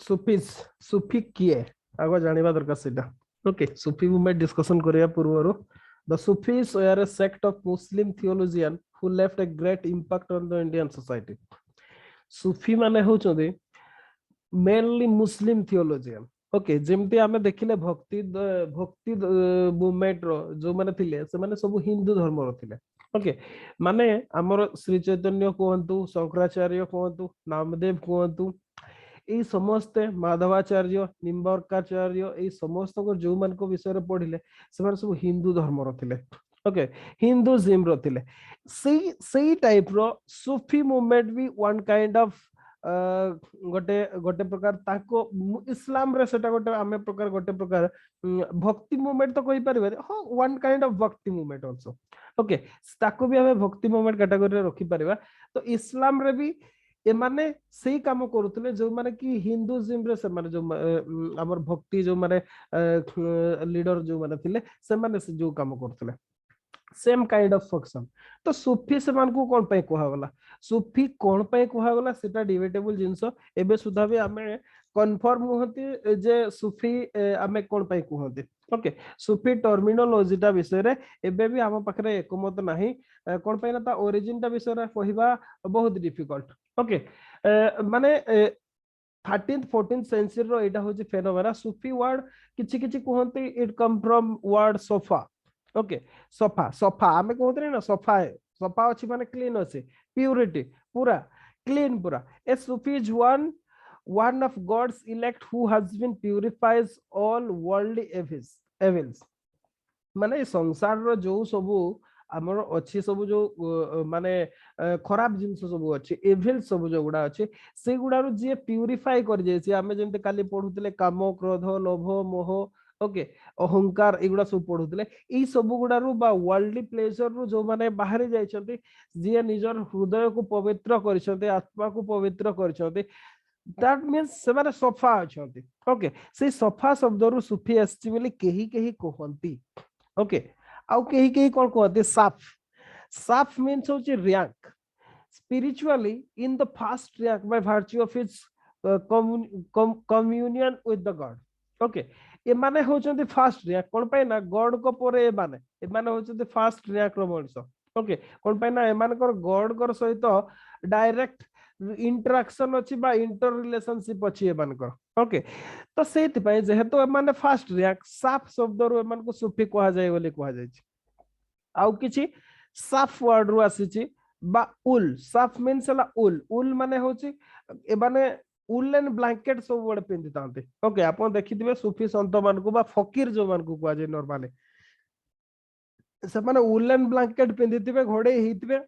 सुफिज सुफी किए आगो जानिबा दरकार सेटा ओके सुफी मूवमेंट डिस्कशन करिया पूर्वरु the Sufis were a sect of Muslim theologian who left a great impact on the Indian society सुफी माने होचोदे mainly मुस्लिम theologian okay जेमती आमे देखिले भक्ति मूवमेंट रो जो माने थिले से माने सब हिंदू धर्म रो थिले ओके माने हमर श्री चैतन्य कहंतु शंकराचार्य कहंतु नामदेव कहंतु এই ସମସ୍ତେ ମାଧବାଚାର୍ଯ୍ୟ ନିମ୍ବର୍କାଚାର୍ଯ୍ୟ এই ସମସ୍ତଙ୍କ ଯୋଉମାନଙ୍କ ବିଷୟରେ ପଢିଲେ ସେମାନେ ସବୁ ହିନ୍ଦୁ ଧର୍ମର ଥିଲେ ଓକେ ହିନ୍ଦୁଜିମ ର ଥିଲେ ସେଇ ଟାଇପ ର ସୁଫି ମୁଭମେଣ୍ଟ ବି वन काइंड ऑफ गोटे गोटे प्रकार ताको इस्लाम रे सेटा गोटे आमे प्रकार गोटे प्रकार भक्ति मूवमेंट तो कहि परिबे हां वन काइंड ऑफ भक्ति मूवमेंट आल्सो ओके ताको भी हमें भक्ति मूवमेंट कैटेगरी रे रखि परिबा तो इस्लाम रे भी एमाने सेही काम करूतले जो माने कि हिंदुइज्म रे से माने जो हमर भक्ति जो माने लीडर जो माने थिले से माने से जो काम करथले सेम काइंड ऑफ फंक्शन तो सुफी से मान को कोन पे कोहा गला सुफी कोन पे कोहा गला सेटा डिबेटेबल जिंस एबे सुधा भी हमें कन्फर्म होती जे सुफी हमें कोन पे कहते ओके सुफी टर्मिनोलॉजी टा विषय रे एबे भी हम पाखरे एकमत नाही कोन पे ना ता ओरिजिन टा विषय रे कहिबा बहुत डिफिकल्ट ओके माने 13th 14th सेंचुरी रो एटा होची फेनोमेना सुफी वर्ड किछि किछि कहंती इट कम फ्रॉम वर्ड सोफा ओके सफा सफा आमे कहते ना सफा है सफा अछि माने क्लीन अछि प्यूरिटी पूरा क्लीन पूरा ए सुफी is one of God's elect who has been purifies all worldly evils माने संसार रो जो सबु हमर अछि सब जो माने खराब जिंस सब अछि एविल सब जो गुडा अछि से गुडा रो जे प्यूरिफाई कर जे छी हमें जेंते काली पढुतले काम क्रोध लोभ मोह ओके अहंकार एगुडा सब पढुतले ई सब गुडा रो बा वर्ल्डली प्लेजर रो जो माने बाहर जाय छथि जे निजर हृदय को पवित्र करिसते आत्मा को पवित्र करिसते दैट मींस से माने सफा अछंती ओके से सफा शब्द रो सुफी आछि बोली केही केही कहंती ओके आउ केही केही कोन कहते साफ साफ मींस होची rank spiritually in the first rank by virtue of its communion with the God okay ए माने होचंती फर्स्ट रैंक कोन पे ना गॉड को परे ए माने होचंती फर्स्ट रैंक रो मनुष्य ओके कोन पे ना ए माने कर गॉड कर सहित डायरेक्ट इंटरेक्शन अछि बा इंटर रिलेशनशिप अछि ए मान कर ओके तो सेति पय जेहेतु ए माने फर्स्ट रैंक साफ शब्द रो ए मान को सुफी कहा जाय बोली कहा जाय छी आउ किछि साफ वर्ड रो आसी बा उल साफ मीन्स ला उल माने होची ए माने उलन ब्लैंकेट सब बड़े पिंदी तांते ओके आपण देखिथिबे सूफी संत मान को बा फकीर जो मान को जे नॉर्मली से माने उलन ब्लैंकेट पिंदिथिबे घोड़े हिथिबे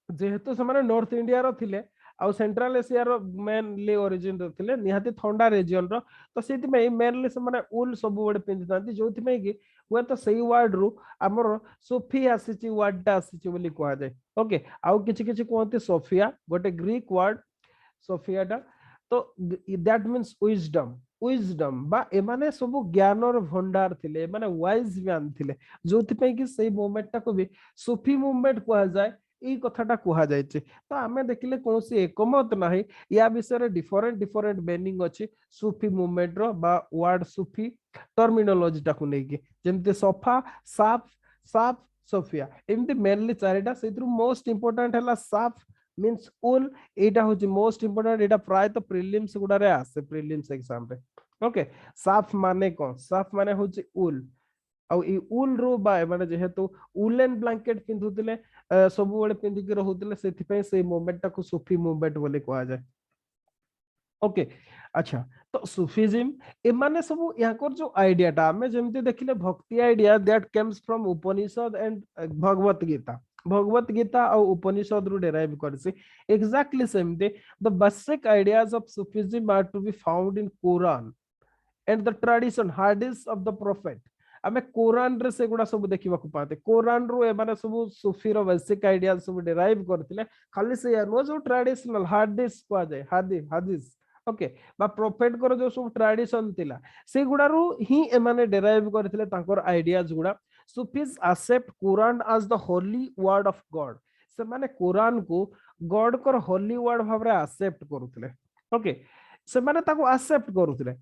जेहेतु से माने नॉर्थ इंडिया रो थिले आ सेंट्रल एशिया रो मेनली ओरिजिन रो थिले निहाती ठंडा रीजन रो तो सेति में मेनली से माने उल सब बड़े पिंदी तांती जोथि में कि वे तो सही वर्ड रू हमर सूफी आसीची वर्ड टा आसीची बोली कहा जाय ओके आउ किछि किछि कहते सोफिया गोटे ग्रीक वर्ड सोफिया टा तो दैट मींस विजडम बा एमाने सब ज्ञानर भंडार थिले माने वाइज मैन थिले जोथि पे कि सही मूवमेंट टा को भी सूफी मूवमेंट कहा जाय ई कथाटा कहा जाय छै तो हमें देखिले कोनसी एकमत नाही या विषय डिफरेंट मीनिंग अछि सूफी मूवमेंट रो बा वर्ड सूफी टर्मिनोलॉजी टा को नै कि जेमते सफा साफ साफ सोफिया एमते मेनली चारिटा सेत्रु मोस्ट इंपोर्टेंट हला साफ मींस उल एटा होची मोस्ट इंपोर्टेंट एटा प्राय तो प्रीलिम्स गुडा रे आसे प्रीलिम्स एग्जाम रे ओके साफ माने कोन साफ माने होची उल आ ई उल रो बा माने जेहेतु उलन ब्लैंकेट पिंधुतले सब बळे पिंधि के रहउतले सेति पे से मूवमेंट टा को सूफी मूवमेंट बोले कहा जाय ओके अच्छा तो सूफीज्म ए माने सब याकर जो आइडिया टा हमें जेमते देखिले bhakti idea that comes from Upanishad and Bhagavad Gita और उपनिषद रू डेराइव करसी exactly same they the basic ideas of Sufism are to be found in Quran and the tradition Hadith of the prophet हमें कुरान रे से गुडा सब देखिबा को पाते कुरान रो ए माने सब सूफी रो बेसिक आइडियाज सब डेराइव करथिले खाली से या नो जो ट्रेडिशनल हादीस को जाय हादीस ओके बा प्रॉफिट कर जो सब ट्रेडिशन थिला से गुडा रो ही ए माने डेराइव करथिले तांकर ideas गुडा Sufis accept Quran as the holy word of God. से माने कुरान को गॉड कर होली वर्ड भाबरे एक्सेप्ट करूतले ओके से माने ताको accept करूथिले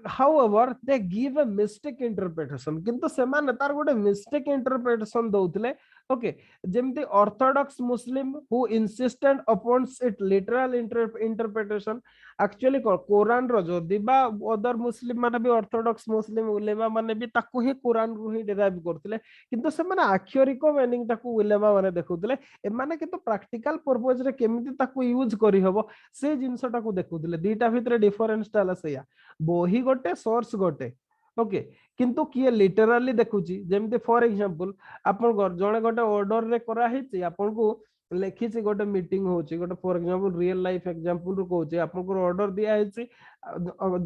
however they give a mistake interpretation किंतु से माने तार गोटे mistake interpretation दउथिले ओके जेमती orthodox Muslim who insisted upon it literal interpretation actually Quran रो जदी बा अदर मुस्लिम माने भी ऑर्थोडॉक्स मुस्लिम उलेमा माने भी ताकू ही कुरान रो ही डेराइव करथिले किंतु से माने आक्षरिक मीनिंग ताकू उलेमा माने देखुथिले ए माने किंतु प्रैक्टिकल पर्पस रे केमिति ताकू यूज करी हबो से जिंसटा को देखुथिले दीटा भितरे डिफरेंस ताला सेया बोही गोटे सोर्स गोटे ओके किंतु किए लिटरली देखुची जेमते फॉर एग्जांपल आपन जणे गोटे ऑर्डर रे करा हिची आपन को लेखिची गोटे मीटिंग होची गोटे for example real life example रो कहूची आपन को ऑर्डर दिया हिची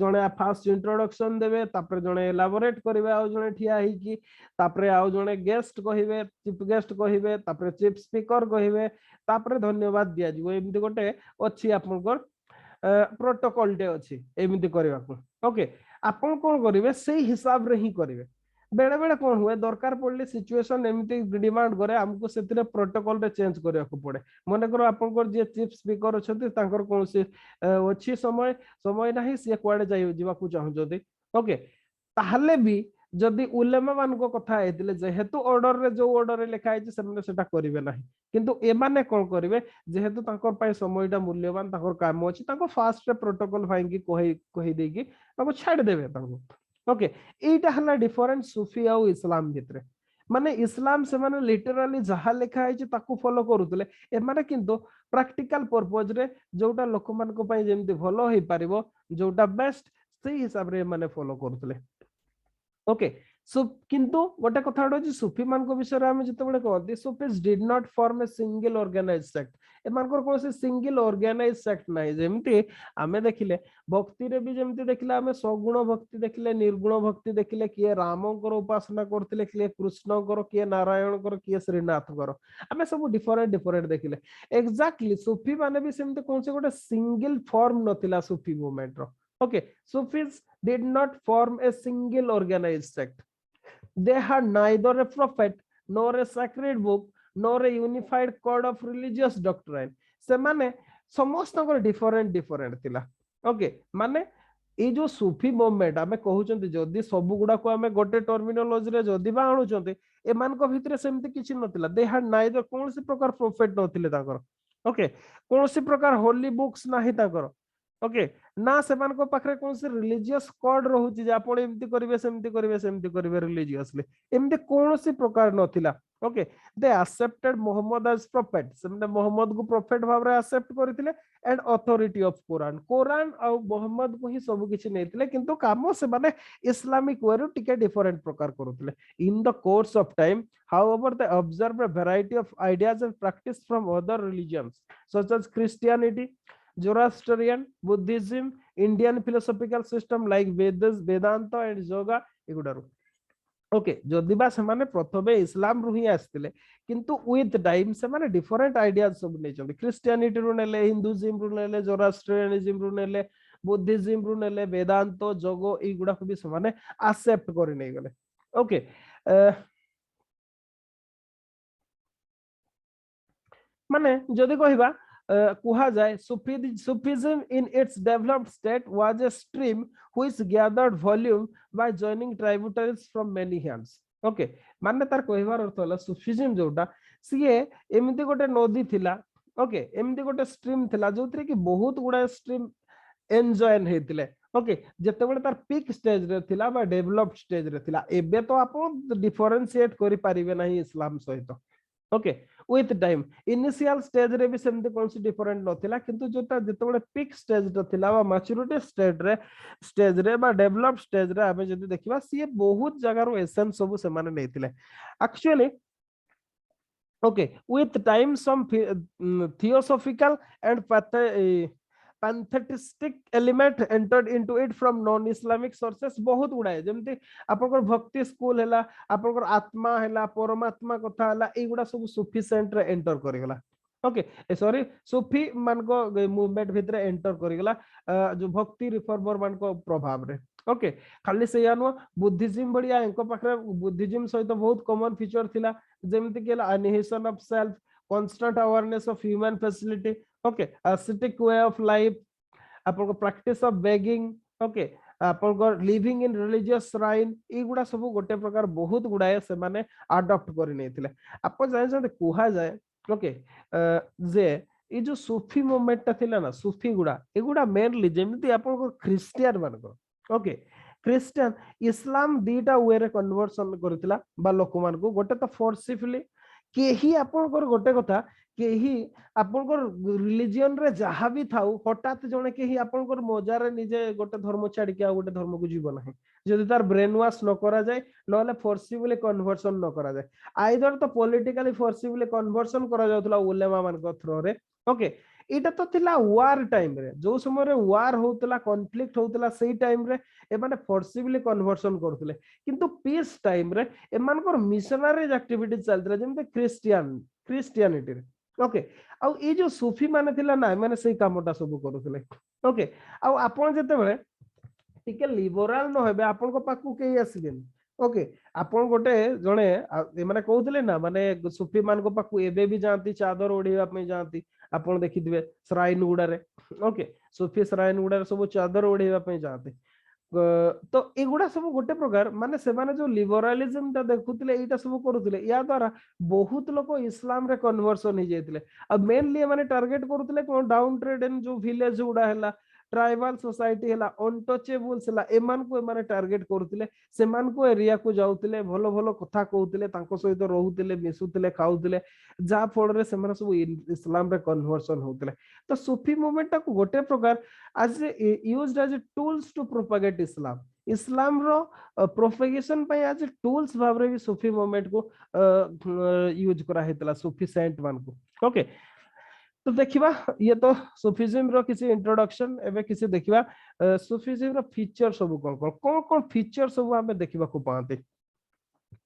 जणे फास्ट इंट्रोडक्शन देबे तापर जणे एलाबोरेट करबे आ जणे ठिया ही की तापर आ जणे गेस्ट कहिबे चीफ गेस्ट कहिबे तापर चीफ स्पीकर कहिबे तापर धन्यवाद दिया जिवो एमती गोटे अछि आपन को प्रोटोकॉल डे अछि एमिति करबा को ओके आपण कोन करिवे सेही हिसाब रे ही करिवे बेले बेले कोन हुए दरकार पड़ले सिचुएशन एमिति डिमांड करे हमको सेतिरे प्रोटोकॉल रे चेंज करया को पड़े माने करो आपण को जे चीफ स्पीकर अछथि तांकर कोन से अछि समय समय नाही से क्वाडे जाय जीवा को चाहू जदी ओके ताहले भी जदि उलेमा मान को कथा हेतिले जेहेतु ऑर्डर रे जो ऑर्डर रे लिखा है सेमने सेटा करिवे नाही किंतु ए माने कोन करिवे जेहेतु तांकर पाए समयटा मूल्यवान तांकर काम अछि तांको फास्ट रे प्रोटोकॉल फाइंगी कहि देगी ताको छाड़ देबे तांको ओके एटा हला डिफरेंट सूफी और इस्लाम भितरे माने इस्लाम से माने लिटरली जहा लिखा है ताको फॉलो करूतले ए माने किंतु प्रैक्टिकल पर्पस रे जोटा लोक मान को पाए जेमति भलो होई परिबो जोटा बेस्ट से हिसाब रे माने फॉलो करूतले ओके सो किंतु गोटे कथा अछि सूफी मान को विषय रे हम जते बळे कहती Sufis did not form a single organised sect ए मान को कोन से सिंगल ऑर्गेनाइज्ड सेक्ट नाही जेमति आमे देखिले भक्ति रे भी जेमति देखिले आमे सगुण भक्ति देखिले निर्गुण भक्ति देखिले किए राम को उपासना करथिले किए कृष्ण को किए नारायण को किए श्रीनाथ को आमे सब डिफरेंट डिफरेंट देखिले एग्जैक्टली सूफी माने भी सेमति कोन से गोटे सिंगल फॉर्म नथिला सूफी मूवमेंट रो okay Sufis did not form a single organized sect. They had neither a prophet nor a sacred book nor a unified code of religious doctrine. से माने समस्त डिफरेंट डिफरेंट थिला okay माने ए जो सूफी movement आमे कहउचंती जदी सब गुडा को आमे गोटे टर्मिनोलॉजी रे जदी बा आणुचंती ए मान को भितरे सेमति किछि नथिला दे हैड नाइदर कोनसी प्रकार प्रोफेट नथिले ताकर ओके कोनसी प्रकार होली बुक्स नाही ताकर ओके ना से मान को पाखरे कोन से रिलीजियस कोड रहउची जे आपण एमति करिवे रिलीजियसली एमति कोनसी प्रकार नथिला okay they accepted Mohammed as prophet सेमते मोहम्मद को प्रोफेट भाव रे एक्सेप्ट करथिले एंड अथॉरिटी ऑफ कुरान आ मोहम्मद को ही सब किछि नेथिले किंतु काम से माने इस्लामिक वे रो टिके डिफरेंट प्रकार करूथिले in the course of time however they observed a variety of ideas and practice from other religions such as Christianity, Zoroastrian, Buddhism, Indian philosophical system like Vedas, Vedanta and Yoga एगुडारू okay जदि बा से माने प्रथमे इस्लाम रु ही आस्तिले किंतु with time से माने डिफरेंट आइडियाज सब नै चंदी क्रिश्चियनिटी रु नेले हिंदुइज्म रु नेले जोरास्ट्रियनिज्म रु नेले बुद्धिज्म रु नेले वेदांत जोगो एगुडा को भी से माने एक्सेप्ट करि नै गले ओके माने जदि कहिबा कुहा जाए Sufism in its developed state was a stream which gathered volume by joining tributaries from many hands okay माने तार कहबार अर्थ होला Sufism जोटा सीए एमिति गोटे नदी थिला ओके एमिति गोटे स्ट्रीम थिला जोतरे कि बहुत गुडा स्ट्रीम एन्जॉयन हेतिले ओके जते बेले तार पीक स्टेज रे थिला बा डेवलप्ड स्टेज रे थिला एबे तो आपण डिफरेंशिएट करि पारिबे नाही इस्लाम सहित okay with time initial stage रे भी सेमते कोनसी डिफरेंट नथिला किंतु जोटा जतबेले पीक स्टेज रे थिला बा मैच्योरिटी स्टेज रे बा डेवलप स्टेज रे आबे जदी देखिबा सी बहुत जगह रो एसेंस सब से माने नैथिले actually okay with time some theosophical and pantheistic element entered into it from non islamic sources बहुत गुडाए जेमति आपनकर भक्ति स्कूल हैला आपनकर आत्मा हैला परमात्मा कथा हैला ए गुडा सब सूफी सेंटर एंटर करि गला ओके सॉरी सूफी मान को मूवमेंट भितरे एंटर करि गला जो भक्ति रिफॉर्मर मान को प्रभाव रे ओके खाली से यानो बुद्धिज्म बढ़िया एंको पाखरे बुद्धिज्म सहित बहुत कॉमन फीचर थिला जेमति केला annihilation of self constant awareness of human facility okay ascetic way of life आपन प्रैक्टिस ऑफ बेगिंग ओके आपन लिविंग इन रिलीजियस श्राइन एगुड़ा सब गोटे प्रकार बहुत गुड़ाए से माने अडॉप्ट कर नेथिले आपन जाय कुहा जाए ओके जे ये जो सूफी मूवमेंट ता थिला ना सूफी गुड़ा एगुड़ा मेनली जेमिति आपन क्रिश्चियन मानको ओके क्रिश्चियन इस्लाम दीटा वे रे कन्वर्सन करथिला बा लोक मान को गोटे तो फोर्सफुली केही आपन गोटे कथा केही आपन रिलीजियन रे जहा भी थाउ हठात जने केही आपन मजार निजे गोटे धर्म छाड़ी के गोटे धर्म को जीवन है जदि तार ब्रेन वॉश न करा जाए नले फोर्सफुली कन्वर्सन न करा जाए आइदर तो पॉलिटिकली फोर्सफुली कन्वर्सन करा जाउतला उलेमा मान को थ्रो रे ओके एटा तो थिला वार टाइम रे जो समय रे वार होतला कॉन्फ्लिक्ट होतला सेही टाइम रे ए माने फोर्सफुली कन्वर्सन करथले किंतु पीस टाइम रे ए मानकर मिशनरीज एक्टिविटी चलतला जेमते क्रिश्चियनिटी रे ओके आउ ए जो सूफी माने थिला ना माने सेही कामटा सब करथले ओके आउ आपण जते बेले टिके लिबरल न हेबे आपण को पाकू के आसीबेन ओके आपण गोटे जणे ए माने कहउतले ना माने सूफी मान को पाकू एबे भी जानती चादर ओढीवा पे जानती आपण देखिथिबे श्राइन गुडा रे ओके सूफी श्राइन गुडा रे सब चादर ओढीवा पे जानती तो एगुड़ा सब गोटे प्रकार माने से माने जो लिबरलिज्म ता देखुतिले एटा सब करूतिले या द्वारा बहुत लोग इस्लाम रे कन्वर्सन हो जाइतिले अब मेनली माने टारगेट करूतिले कोन डाउन ट्रेड जो विलेज गुडा हैला ट्राइबल सोसाइटी हैला अनटचेबल्स हैला एमान को माने टारगेट करूतिले सेमान को एरिया को जाउतिले भलो भलो कथा कहउतिले तांको सहित रहउतिले मिसुतिले खाउतिले जा फळ रे सेमान सब इस्लाम रे कन्वर्सन होउतिले तो सूफी मूवमेंट को गोटे प्रकार as used as tools to propagate Islam इस्लाम रो प्रोपेगेशन पे आज टूल्स भाबरे भी सूफी मूवमेंट को यूज करा हेतला सूफी सेंट मान को ओके तो देखिबा ये तो सूफीज्म रो किसी इंट्रोडक्शन एबे किसी देखिबा सूफीज्म रो फीचर सब कोन फीचर सब हमें देखिबा को पाते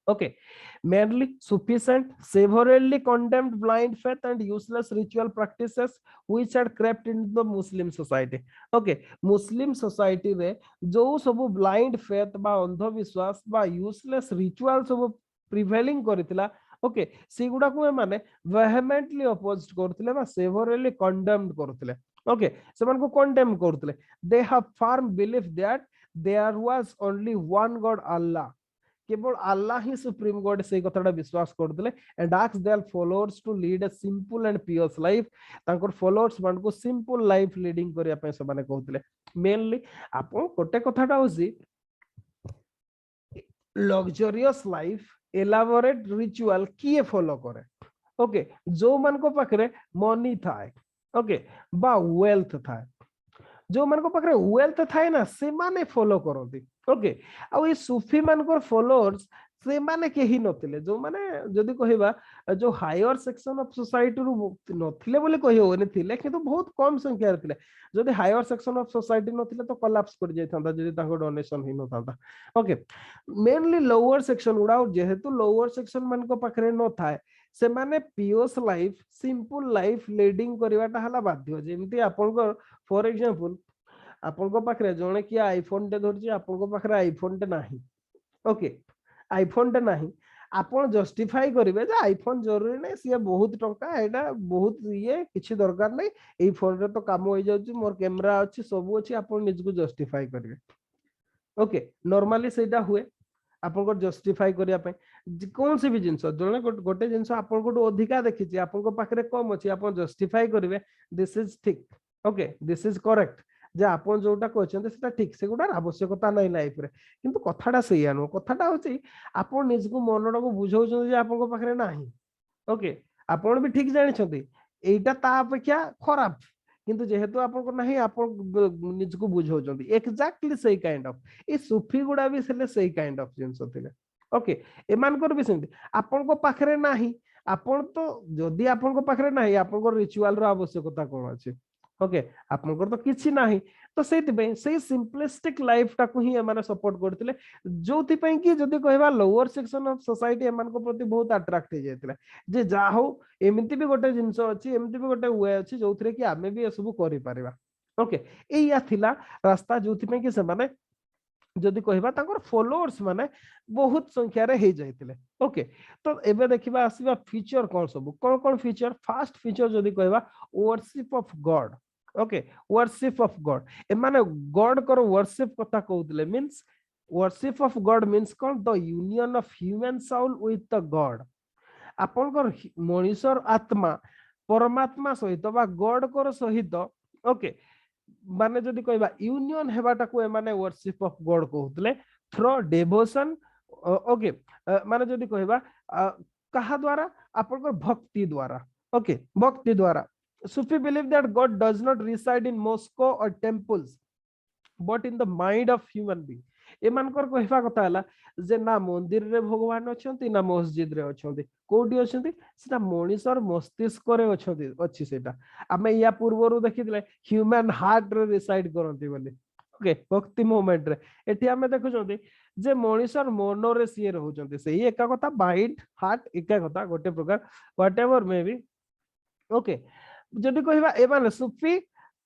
okay mainly sufficient severely condemned blind faith and useless ritual practices which had crept into the muslim society okay muslim society रे जो सब blind faith बा अंधविश्वास बा useless ritual सब prevailing करथिला ओके सेगुडा को माने vehemently opposed करथिले बा severely condemned करथिले ओके सेमान को condemn करथिले they have firm belief that there was only one god Allah केवल अल्लाह ही सुप्रीम गॉड से कथाटा विश्वास करदले and ask their followers to lead a simple and pious life तांकर फॉलोअर्स मान को सिंपल लाइफ लीडिंग करिया पे सब माने कहतले मेनली आपन कोटे कथाटा होसी लग्जरियस लाइफ एलाबोरेट रिचुअल किए फॉलो करे ओके जो मान को पाखरे मनी थाए ओके बा वेल्थ थाए जो मान को पाखरे वेल्थ थाए ना से माने फॉलो करती ओके आ ये सूफी मान को फॉलोअर्स से माने केही नथिले जो माने जदी कहिबा जो हायर सेक्शन ऑफ सोसाइटी रु नथिले बोले कहि होने थिले किंतु बहुत कम संख्या रे थिले जदी हायर सेक्शन ऑफ सोसाइटी नथिले तो कोलैप्स कर जाय थांदा जदी ताको डोनेशन हि न थांदा ओके मेनली लोअर सेक्शन उडा जेहेतु लोअर सेक्शन मान को पाखरे न थाए से माने पियस लाइफ सिंपल लाइफ लीडिंग करवाटा हला बाध्य जेमति आपन को फॉर एग्जांपल आपन को पाखरे जणे कि आईफोन टे धरछि आपन को पाखरे आईफोन टे नाही ओके आईफोन टे नाही आपन जस्टिफाई करिवे जे आईफोन जरूरी नै सिया बहुत टंका एटा बहुत ये किछि दरकार नै एई फोन रे तो काम होई जाउछि मोर कैमरा अछि सब अछि आपन निज को जस्टिफाई करिवे ओके नॉर्मली सेटा हुए आपन को जस्टिफाई करिया पे कोन से भी जिंस जणे गोटे जिंस आपन को अधिका देखिछि आपन को पाखरे कम अछि आपन जस्टिफाई करिवे दिस इज ठीक ओके दिस इज करेक्ट जे आपन जोटा कहछन्ते सेटा ठीक से गोटा आवश्यकता नै लाइफ रे किंतु कथाटा सही आनो कथाटा होछि आपन निज को मनडा को बुझौछन जे आपन को पाखरे नाही ओके आपन भी ठीक जानि छथि एटा ता अपेक्षा खराब किंतु जेहेतु आपन को नाही आपन निज को बुझौछन्ती एक्जेक्टली सही काइंड ऑफ ए सूफी गुडा भी सेले सही काइंड ऑफ जिंस थिले ओके एमान कर भी सेंती आपन को पाखरे नाही आपन तो जदी आपन को पाखरे नाही आपन को रिचुअल रो आवश्यकता कोन अछि ओके आपनकर तो किछि नाही तो सेति पे से सिंपलिस्टिक लाइफ टा को ही माने सपोर्ट करथिले जोथि पे कि जदी कहबा लोअर सेक्शन ऑफ सोसाइटी एमान को प्रति बहुत अट्रैक्ट हो जायतिले जे जा हो एमिति भी गोटे जिंस अछि एमिति भी गोटे वे अछि जोथरे कि आमे भी ए सब करि परिबा ओके एया थिला रास्ता जोथि पे कि से माने जदी कहबा तांकर फॉलोअर्स माने बहुत संख्या रे हे जायतिले ओके तो एबे देखिबा आसीबा फीचर कोन सब कोन कोन फीचर फर्स्ट फीचर जदी कहबा worship of God okay worship of God ए माने गॉड कर वर्शिप कथा कहउतले means worship of God means कौन the union of human soul with the God आपनकर मनुष्यर आत्मा परमात्मा सहित बा गॉड कर सहित ओके माने जदि कहबा यूनियन हेबाटा को ए माने वर्शिप ऑफ गॉड कहउतले थ्रू डिवोशन ओके माने जदि कहबा कहा द्वारा आपनकर भक्ति द्वारा ओके भक्ति द्वारा Sufi believe that God does not reside in Moscow or temples but in the mind of human being एमानकर कहवा कथा हला जे ना मंदिर रे भगवान अछंती ना मस्जिद रे अछंती कोठी अछंती सेटा मनुष्यर मस्तिष्क रे अछंती अछि सेटा आमे या पूर्वरु देखितले ह्यूमन हार्ट रे रिसाइड करंती बोली ओके भक्ति मोमेंट रे एठी आमे देखुचंती जे मनुष्यर मन रे सिए रहउचंती सेही एका कथा माइंड हार्ट एका कथा गोटे प्रकार व्हाटएवर मे बी ओके जदि कहबा ए माने सुफी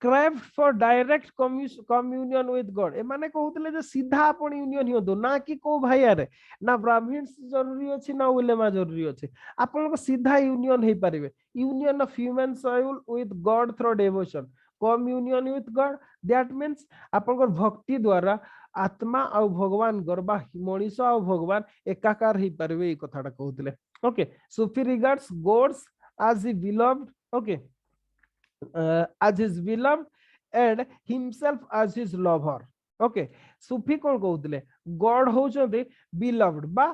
क्राइव for direct communion with God ए माने कहउतले जे सीधा अपन यूनियन हियो ना कि को भाई आरे ना ब्राह्मण जरूरी अछि ना उलेमा जरूरी अछि अपन को सीधा यूनियन हे परिबे union of human soul with God through devotion communion with God that means अपन को भक्ति द्वारा आत्मा आ भगवान गरबा मनीष आ भगवान एकाकार हे परिबे ए कथाटा कहउतले okay Sufi regards God's as he beloved okay as his beloved and himself as his lover okay Sufi कोन कहउतले गॉड होचंती beloved बा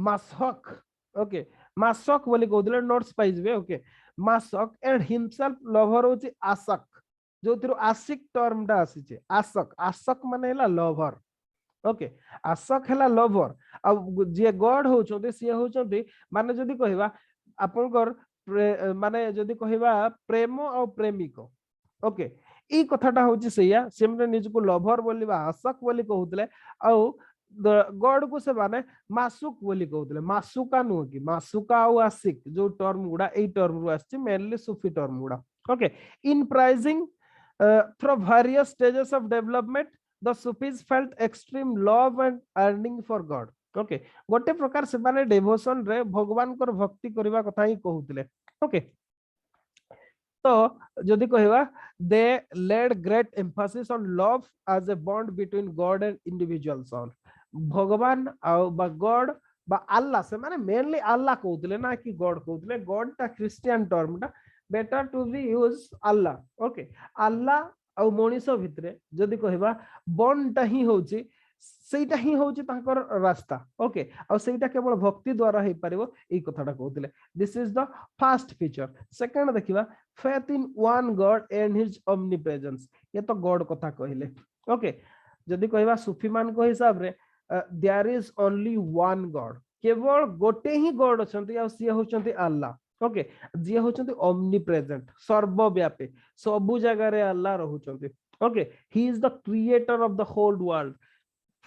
मासक okay मासक बोली कहउतले नॉट स्पाइस वे okay मासक एंड हिमसेल्फ लवर होची आसक जोथिरो आशिक टर्म डा आसीचे आसक आसक माने हला लवर ओके आसक हला लवर आ जे गॉड होचंती से होचंती माने जदी कहबा आपनकर माने जदि कहबा प्रेम और प्रेमिक ओके ई कथाटा होची सैया सेमने निज को लवर बोली बा आसक बोली कहउतले आ गॉड को से माने मासुक बोली कहउतले मासुका नु कि मासुका और आशिक जो टर्म गुडा ए टर्म रु आछि मेनली सूफी टर्म गुडा okay in praising through various stages of development the Sufis felt extreme love and yearning for God okay गोटे प्रकार से माने डिवोशन रे भगवान कर भक्ति करबा कथा ही कहउतले ओके तो जदि कहबा they laid great emphasis on love as a bond between God and individual soul भगवान आ बा गॉड बा अल्लाह से माने मेनली अल्लाह कहउतले ना कि गॉड कहउतले गॉड ता क्रिश्चियन टर्म ता better to be use Allah okay Allah आ मनीष भितरे जदि कहबा बॉन्ड ता ही होची सेटा ही होची तांकर रास्ता ओके आ सेटा केवल भक्ति द्वारा हे परिबो ए कथाटा कहउतले this is the first feature second देखिबा faith in one God and his omnipresence ये तो गॉड कथा कहिले ओके जदि कहबा सूफी मान को हिसाब रे there is only one God केवल गोटे ही गॉड अछंती आ से होचंती अल्लाह ओके जे होचंती ओमनीप्रेजेंट सर्वव्यापी सबु जगह रे अल्लाह रहउचंती okay he is the creator of the whole world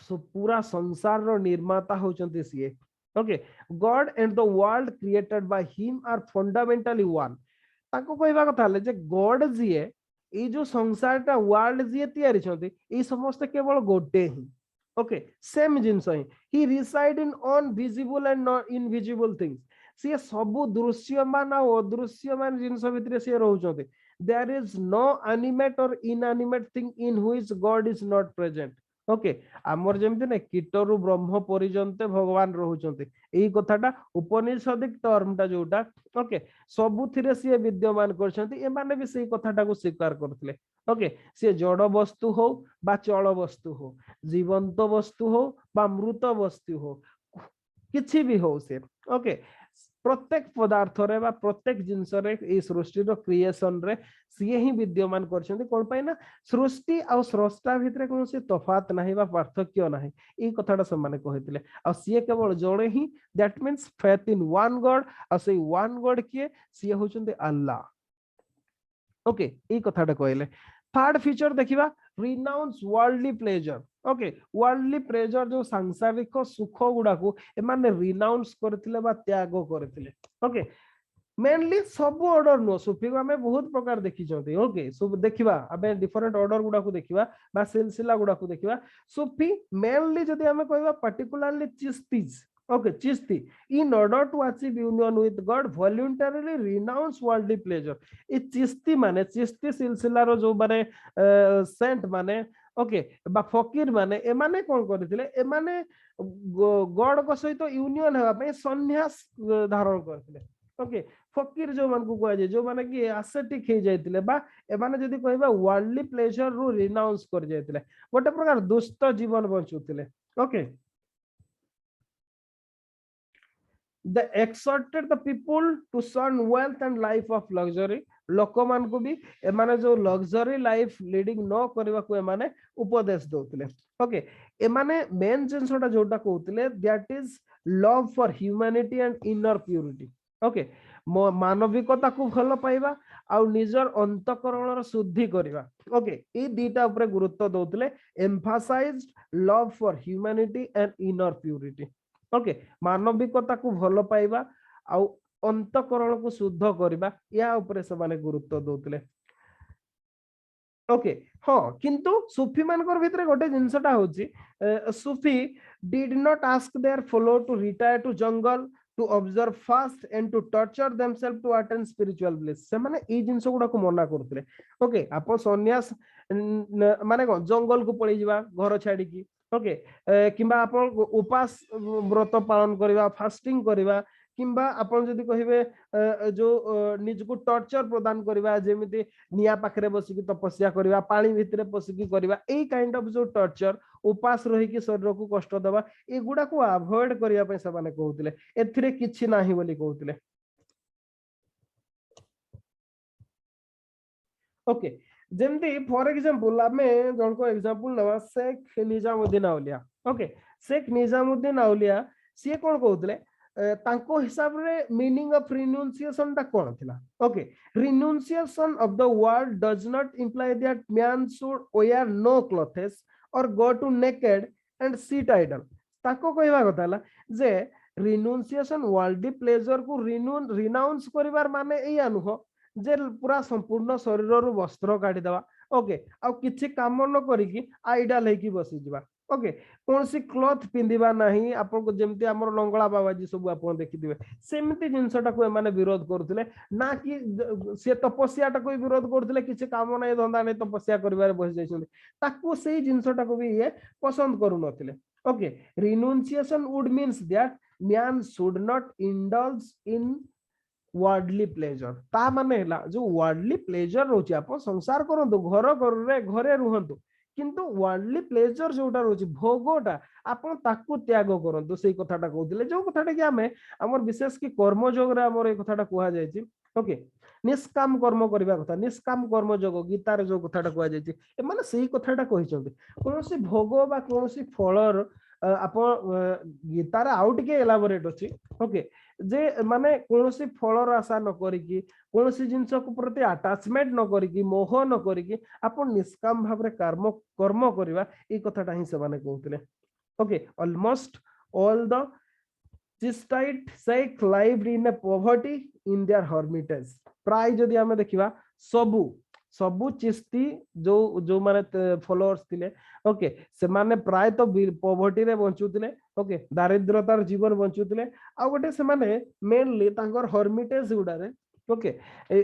so पूरा संसार रो निर्माता होचंती सिए okay God and the world created by him are fundamentally one ताको कहबा कथा ले जे गॉड जिए ए जो संसारटा वर्ल्ड जिए तयारी छथि ए समस्त केवल गोटे ही ओके सेम जिंस he reside in on visible and not invisible things से सब दृश्यमान और अदृश्यमान जिंस भितरे से रहउछथि there is no animate or inanimate thing in which God is not present okay आमर जेमति ने कीटरु ब्रह्म परिजन्ते भगवान रहउछन्ते एई कथाटा उपनिषदिक टर्मटा जोटा ओके सबुथिरे से विद्यमान करछन्ते ए माने भी सेई कथाटा को स्वीकार करथले ओके से जड़ वस्तु हो बा चल वस्तु हो जीवंत वस्तु हो बा मृत वस्तु हो किछि भी हो से ओके प्रत्येक पदार्थ रे बा प्रत्येक जिंस रे ए सृष्टि रो क्रिएशन रे सिए ही विद्यमान करछन्ते कोन पाई ना सृष्टि आ स्रष्टा भितरे कोनसे तफात नाही बा पार्थक्य नाही ए कथाटा सम्माने कहितले आ सिए केवल जड़े ही that means faith in one God आ से वन गॉड के सिए होचन्ते अल्लाह ओके ए कथाटा कहले थर्ड फीचर देखिबा renounce worldly pleasure okay worldly pleasure जो सांसारिक सुख गुडा को ए माने रिनाउंस करथिले बा त्याग करथिले ओके मेनली सब ऑर्डर नो सूफी को हमें बहुत प्रकार देखि छथि ओके सब देखिबा हमें डिफरेंट ऑर्डर गुडा को देखिबा बा सिलसिला गुडा को देखिबा सूफी मेनली जदी हमें कहबा particularly चिश्तीज Okay, Chisti, in order to achieve union with God, voluntarily renounce worldly pleasure. ए चिस्ती माने चिस्ती सिलसिलार जो माने सेंट माने ओके बा फकीर माने एमाने कोन करथिले एमाने गॉड को सहित यूनियन हेबा पे सन्यास धारण करथिले ओके फकीर जो मान को कहै जे जो माने कि एसेटिक हे जायतिले बा एमाने जदी कहबा वर्ल्डली प्लेजर रु रिनाउंस कर जायतिले गोटे प्रकार दुष्ट जीवन बंचुतिले okay they exhorted the people to shun wealth and life of luxury लोक मान को भी एमाने जो लग्जरी लाइफ लीडिंग न करबा को एमाने उपदेश दोतिले ओके एमाने मेन जिंसोटा जोटा कहउतिले that is love for humanity and inner purity okay मानविकता को भलो पाइबा आ निजर अंतकरणर शुद्धि करबा ओके ए दीटा ऊपर गुरुत्व दोतिले emphasized love for humanity and inner purity okay मानविकता को भलो पाइबा आ अंतकरण को शुद्ध करबा या ऊपर से माने गुरुत्व दोतिले ओके हाँ किंतु सूफी मानकर भितरे गोटे जिंसटा होची Sufi did not ask their follow to retire to jungle to observe fast and to torture themself to attain spiritual bliss से माने ई जिंस गुडा को मना करथले ओके आपन सन्यास माने कोन जंगल को पळी जिबा घर छाडी की ओके किंबा आपण उपास व्रत पालन करबा फास्टिंग करबा किंबा आपण जदी कहिबे जो निज को टॉर्चर प्रदान करबा जेमिति निया पाखरे बसी की तपस्या करबा पानी भितरे पसी की करबा ए काइंड ऑफ जो टॉर्चर उपास रही की शरीर को कष्ट देबा ए गुडा को अवॉइड करिया पे सब माने कहउतिले एथिरे किछि नाही बोली कहउतिले ओके जेमती फॉर एग्जांपल आमे जण को एग्जांपल नवा शेख निजामुद्दीन औलिया ओके शेख निजामुद्दीन औलिया से कोन कहउतिले तांको हिसाब रे मीनिंग ऑफ रिनुंसिएशन ता कोन थिला okay renunciation of the word does not imply that man should wear no clothes or go to naked and sit idle ताको कहबा कथाला जे रिनुंसिएशन वर्ल्डली प्लेजर को रिनाउंस करिवार माने एया नुह जे पूरा संपूर्ण शरीर रु वस्त्र काढी देबा ओके आ किछि काम न करी की आइडल हे की बसी जिबा ओके कौन सी क्लॉथ पिंदिबा नहीं आपन को जेमती हमर लंगळा बाबाजी सब आपन देखि दिबे सेमती जिंसटा को माने विरोध करथिले ना कि से तपस्याटा को विरोध करथिले किछि काम नै धंदा नै तपस्या करिवार बस जाइछन ताको सेही जिंसटा को भी ये पसंद करू नथिले okay renunciation would means that man should not indulge in worldly pleasure ता माने हला जो वर्ल्डली प्लेजर रोची आप संसार करंतु घर घरे रुहंतु किंतु वर्ल्डली प्लेजर जोटा रोची भोगोटा आपण ताकू त्याग करंतु सेही कथाटा कहउतिले जो कथाटा कि हमें हमर विशेष कि कर्मयोग रे हमर ए कथाटा कुहा जायछि ओके निष्काम कर्म करबा कथा निष्काम कर्म योग गीता रे जो कथाटा कुहा जायछि ए माने सेही कथाटा कहिसंती कोनोसी भोग बा कोनोसी फलर आपण गीता रे आउट के एलाबोरेट अछि ओके जे माने कोनोसी फलर आशा न करिकी कोनोसी जिंस को प्रति अटैचमेंट न करिकी मोह न करिकी आपण निष्काम भाव रे कर्म करबा ए कथाटा ही से माने कहउतिले okay almost all the Chishtite sect lived in a poverty in their hermitage प्राय जदी हमें देखिबा सबु चिस्ती जो जो माने फॉलोअर्स थिले ओके से माने प्राय तो पॉवर्टी रे बंचुतिले ओके दारिद्रतार जीवन बंचुतिले आ गोटे से माने मेनली तांकर हर्मिटेज गुडारे ओके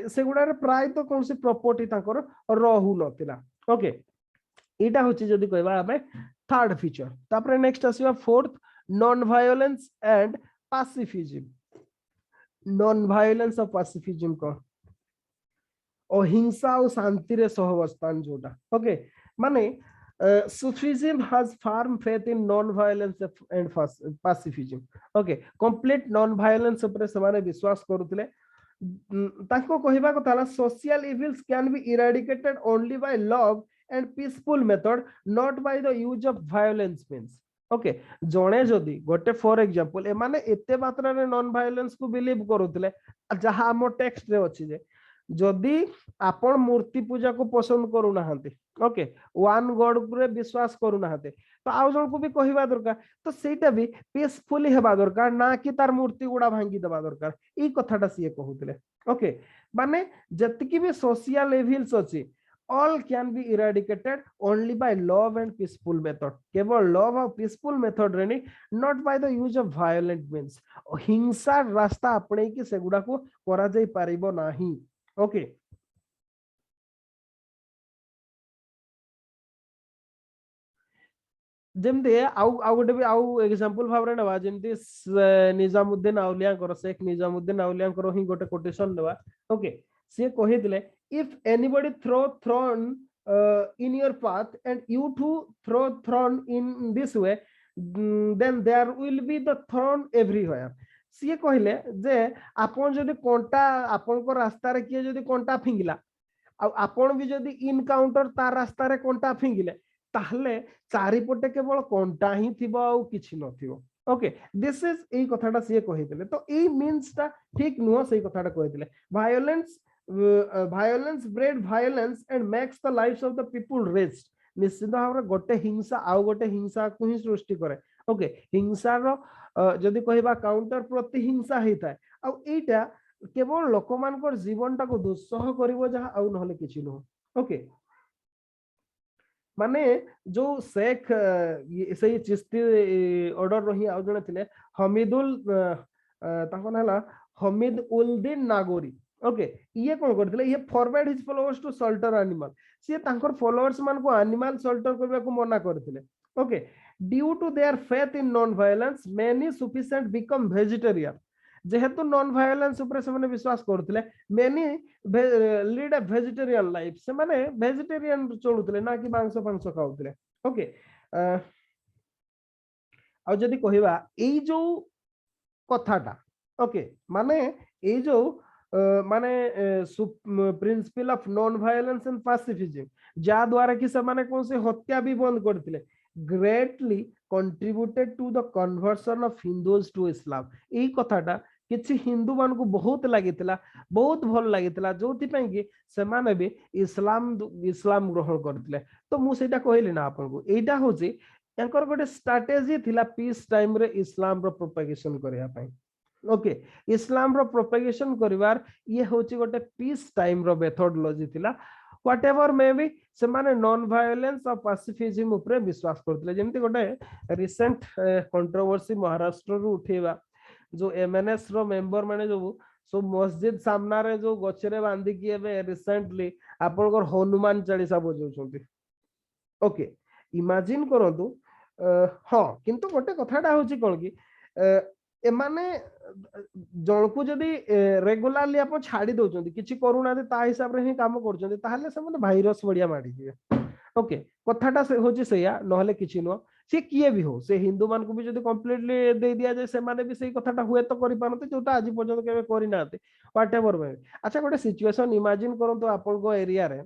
से गुडारे प्राय तो कोनसी प्रॉपर्टी तांकर रहू नथिला ओके एटा होची जदी कहबा हमें थर्ड फीचर तापरे नेक्स्ट आसीबा fourth non violence and pacifism non violence और पासिफिज्म को अहिंसा और शांति रे सहवस्थान जोटा ओके माने Sufism has firm faith in non-violence and pacifism. Okay, complete non-violence ଉପରେ ସେମାନେ ବିଶ୍ୱାସ କରୁଥିଲେ ତାଙ୍କ କହିବା କଥା ହେଲା social evils can be eradicated only by love and peaceful method, not by the use of violence means. Okay जणे जदी गोटे फॉर एग्जांपल ए माने एते मात्रा रे नॉन वायलेंस को बिलीव करूतले जहा हम टेक्स्ट रे अछि जे जदी आपण मूर्ति पूजा को पसंद करू नाहंती ओके वन गॉड रे विश्वास करू नाहंती तो आउ जण को भी कहिबा दरकार तो सेटा भी पीसफुली हेबा दरकार ना कि तार मूर्ति गुडा भांगी देबा दरकार ई कथाटा सिए कहूतले ओके माने जतिकी भी सोशल एविल्स अछि all can be eradicated only by love and peaceful method. केवल love और peaceful method रे नहीं, not by the use of violent means. हिंसा रास्ता अपने की सेगुड़ा को करा जाई पारिबो नाही. ओके जेमती आउ आउ गोटे भी आउ एग्जांपल भाबरे नवा जेमती निजामुद्दीन आउलिया कर शेख निजामुद्दीन आउलिया कर ही गोटे कोटेशन देवा. ओके से कहितले if anybody thrown in your path and you too thrown in this way, then there will be the thorn everywhere. सी कहले जे आपन जदि कंटा आपन को रास्ता रे किए जदि कंटा फिंगिला आपन भी जदि इनकाउंटर तार रास्ता रे कंटा फिंगिले ताहले चारिपटे केवल कंटा ही थिबो आ किछि नथिबो. ओके दिस इज एई कथाटा सी कहितले तो एई मीन्स ता ठीक नुह सेई कथाटा कहितले. violence breed violence and makes the lives of the people rest. निश्चित भाव गोटे हिंसा आउ गोटे हिंसा को ही सृष्टि करे. ओके हिंसा रो जदि कहबा काउंटर प्रति हिंसा हेता आ एटा केवल लोक मानकर जीवन को दुस्सह करिवो जहा आउ नहले किछि न. ओके माने जो शेख सही चिश्ती ऑर्डर रही आउ जने थिले हमीदुल ताको नाला हमीद उल दिन नागोरी. ओके ये कौन करथिले ये forward his followers to slaughter animal. से तांकर फॉलोअर्स मान को एनिमल सल्टर करबा को मना करथिले. Okay due to their faith in non violence many sufficient become vegetarian. जेहेतु नॉन वायलेंस ऊपर से माने विश्वास करथिले many lead a vegetarian life. से माने वेजिटेरियन चलुथिले ना कि मांस फांस खाउथिले. ओके आ जदी कहिबा एई जो कथाटा ओके माने एई जो माने principle of non violence and pacifism जा द्वारा कि से माने कौन से हत्या भी बंद करथिले greatly contributed to the conversion of Hindus to Islam. एई कथाटा किछि हिंदू मान को बहुत लागितला बहुत भल लागितला जोथि पई कि से माने भी इस्लाम ग्रहण करथिले. तो मु सेटा कहली ना आपन को एटा होची एंकर गोटे स्ट्रेटजी थिला पीस टाइम रे इस्लाम रो प्रोपेगेशन करिया पई. ओके इस्लाम रो प्रोपेगेशन करिवार ये होची गोटे पीस टाइम रो मेथोडोलॉजी थिला. व्हाट एवर मे बी से माने नॉन वायलेंस और पासिफिज्म ऊपर विश्वास करथिले. जेमति गोटे रिसेंट कंट्रोवर्सी महाराष्ट्र रु उठेबा जो एमएनएस रो मेंबर माने जो सो मस्जिद सामना रे जो गछरे बांधी कि एबे रिसेंटली आपनकर हनुमान चालीसा बजाउछंती. ओके इमेजिन करंतु हां किंतु गोटे कथाटा होची कोन कि एमाने जणकु जदी रेगुलरली आप छाड़ी दउचंती किछि करूना ता हिसाब रे ही काम करचंती ताहले से माने भाइरस बढ़िया माडी दिए. ओके कथाटा से होची सैया नहले किछि न से किए भी हो से हिंदू मान को भी जदी कंप्लीटली दे दिया जाय से माने भी सही कथाटा हुए तो करि पानते जोटा आज पर्यंत केबे करि नाते व्हाटएवर वे. अच्छा गोटे सिचुएशन इमेजिन करंतु आपन को एरिया रे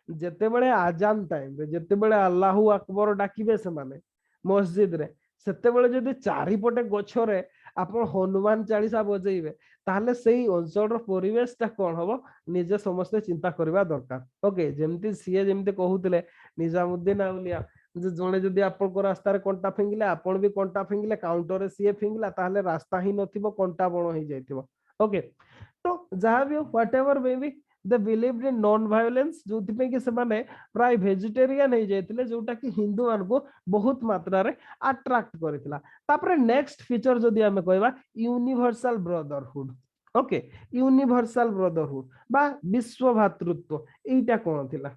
जेते बेले आजान टाइम रे जेते बेले अल्लाहु अकबर डाकिबे से माने मस्जिद रे सेते बेले जदी चारिपटे गछरे आपण हनुमान चालीसा बजेइबे ताहले सेही अंचल परिवेशटा कोन हबो निजे समस्त चिंता करबा दरकार. ओके जेमति सीए जेमति कहूतले निजामुद्दीन आउलिया जे जणे जदी आपण को रास्ता रे कंटा फिंगिले आपण भी कंटा फिंगिले काउंटर रे सीए फिंगिला ताहले रास्ता ही नथिबो कंटा बण होई जायतिबो. ओके तो जहां भी whatever may be they believed in non violence जोथि पे कि से माने प्राय वेजिटेरियन हे जायतिले जोटा कि हिंदू मान को बहुत मात्रा रे अट्रैक्ट करितला. तापरे नेक्स्ट फीचर जदी हमें कहबा universal brotherhood. Okay universal brotherhood बा विश्व भातृत्व एटा कोन थिला.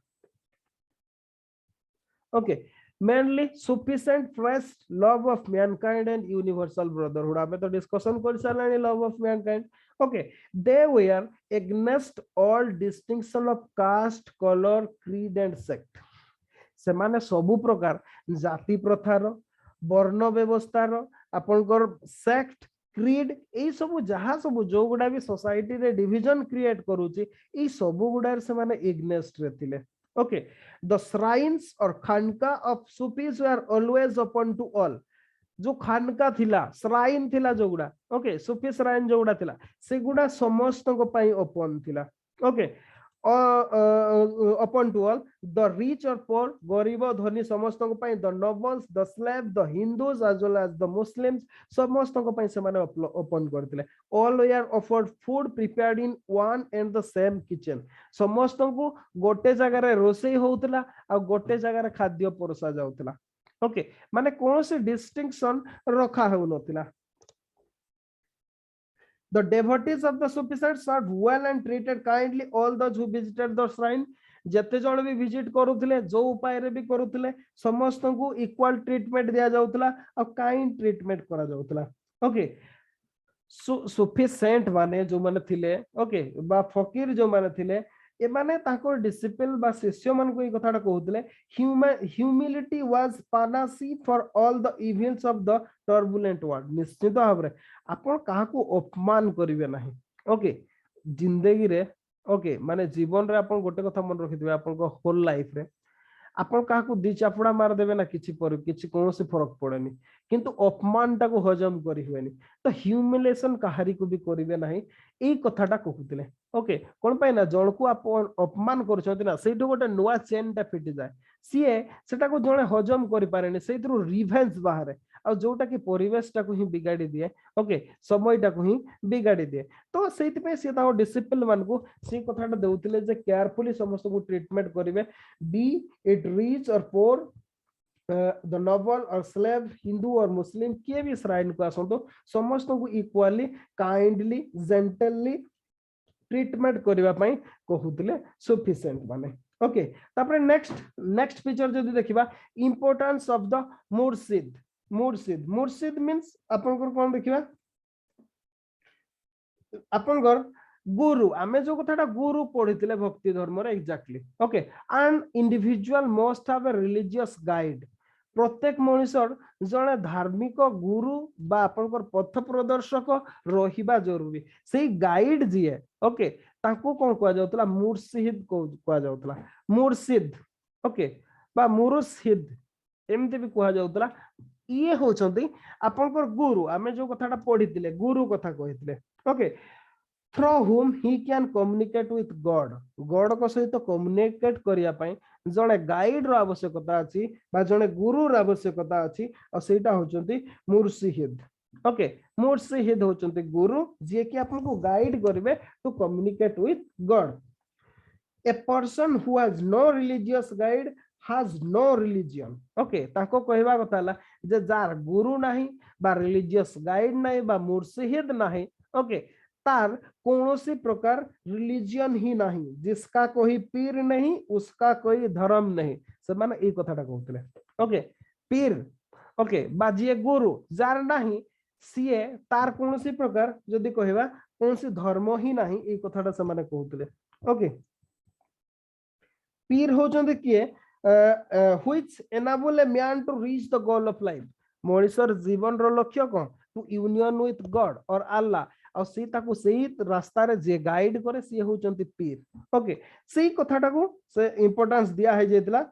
Okay mainly sufficient fresh love of mankind and universal brotherhood. हमें तो डिस्कशन कर सालानी love of mankind. Okay they were against all distinction of caste color creed and sect. से माने सबु प्रकार जाति प्रथार वर्ण व्यवस्थार आपनकर सेक्ट क्रीड ए सब जहा सब जो गुडा भी सोसाइटी रे डिवीजन क्रिएट करूची ए सब गुडा से माने एग्नेस्ट रे थिले. Okay the shrines or khanka of Sufis were always open to all. जो खानका थिला श्राइन थिला जो गुडा ओके सुफी श्राइन जो गुडा थिला से गुडा समस्त को पाई ओपन थिला. Okay upon to all, the rich or poor, गरीब धनी समस्त को पाई, the nobles, the slaves, the Hindus as well as the Muslims, समस्त को पाई से माने open करथिले. All were offered food prepared in one and the same kitchen. समस्त को गोटे जगह रे रोसई होउतला आ गोटे जगह रे खाद्य परोसा जाउतला. ओके, माने कोनोसी डिस्टिंक्शन रखा हेउ नथिला. The devotees of the Sufi sect served well and treated kindly all those who visited the shrine. जेते जण भी विजिट करूथिले जो उपाय रे भी करूथिले समस्त को इक्वल ट्रीटमेंट दिया जाउतला और काइंड ट्रीटमेंट करा जाउतला. ओके, सुफी सेंट माने जो माने थिले, ओके, बा फकीर जो माने थिले, ए माने ताको डिसिपल बा शिष्य मन को ई कथाटा कहउतले. Humility was panacea for all the evils of the turbulent world. निश्चित भाव रे आपण काहा को अपमान करिवे नाही. ओके, जिंदगी रे, ओके, माने जीवन रे आपण गोटे कथा मन रखिथिबे, आपण को होल लाइफ रे आपण काहा को दी चापड़ा मार देबे ना किछि पर किछि कोनोसी फरक पड़ेनी, किंतु अपमान टा को हजम करि हुएनी. तो ह्यूमिलेशन काहारी को भी करिवे नाही, एई कथाटा कहउतिले. ओके, कोन पाई ना जण को आपण अपमान करछथि ना सेठो गोटे नुवा चेन टा फिटि जाय, सीए सेटा को जणे हजम करि पारेनी, सेइथरो रिवेंज बाहरे आ जोटा कि परिवेश टा को ही बिगाड़ी दिए. ओके, समय टा को ही बिगाड़ी दिए. तो सेइति पे से ता डिसिप्लिन मान को से कथाटा देउतिले जे केयरफुली समस्त को ट्रीटमेंट करिवे, बी इट रिच और पोर, द नोबल और स्लेव, हिंदू और मुस्लिम, किए भी श्राइन को आसंतो समस्त को इक्वली काइंडली जेंटली ट्रीटमेंट करबा पई कहउतिले सफिशिएंट माने. ओके, तापर नेक्स्ट पिक्चर जदि देखिबा, इंपोर्टेंस ऑफ द मुर्शिद. मुर्शिद मींस आपनकर कोन देखिबा, आपनकर गुरु. आमे जो कथाटा गुरु पढितिले भक्ति धर्म रे exactly. Okay, an individual must have a religious guide. प्रत्येक मनुष्यर जने धार्मिक गुरु बा आपनकर पथ प्रदर्शक रहिबा जरूरी. सेही गाइड जिए, ओके, तांको कोन कहआ जाउतला, मुर्शिद को कहआ जाउतला. मुर्शिद, ओके, बा मुर्शिद एमते भी कहआ जाउतला. ये होचंती आपनकर गुरु. आमे जो कथाटा पढितिले गुरु कथा कहितिले. Okay, through whom he can communicate with God. God को सहित कम्युनिकेट करिया पई जणे गाइड रो आवश्यकता अछि बा जणे गुरु रो आवश्यकता अछि और सेटा होचंती मुर्शिद. ओके, मुर्शिद होचंती गुरु जे कि आपन को गाइड करबे to communicate with God. A person who has no religious guide has no religion. Okay, ताको कहबा कथा ला जे जार गुरु नाही बा रिलीजियस गाइड नाही बा मुर्शिद नाही, ओके, तार कौनसी प्रकार रिलीजियन ही नहीं. जिसका कोई पीर नहीं उसका कोई धर्म नहीं. से माने ए कथाटा कहउतले. ओके, पीर, ओके, बाजिए गुरु जार नाही सीए तार कौनसी प्रकार जदि कहबा कौनसी धर्म ही नहीं, ए कथाटा से माने कहउतले. ओके, पीर होचंदी किए, which enable a man to reach the goal of life. मनुष्यर जीवन रो लक्ष्य कोन, टू यूनियन विथ गॉड और अल्लाह. और सी ताको सही रास्ता रे जे गाइड करे सी होचंती पीर. ओके, सही कथाटा को से इंपोर्टेंस दिया है जेतला.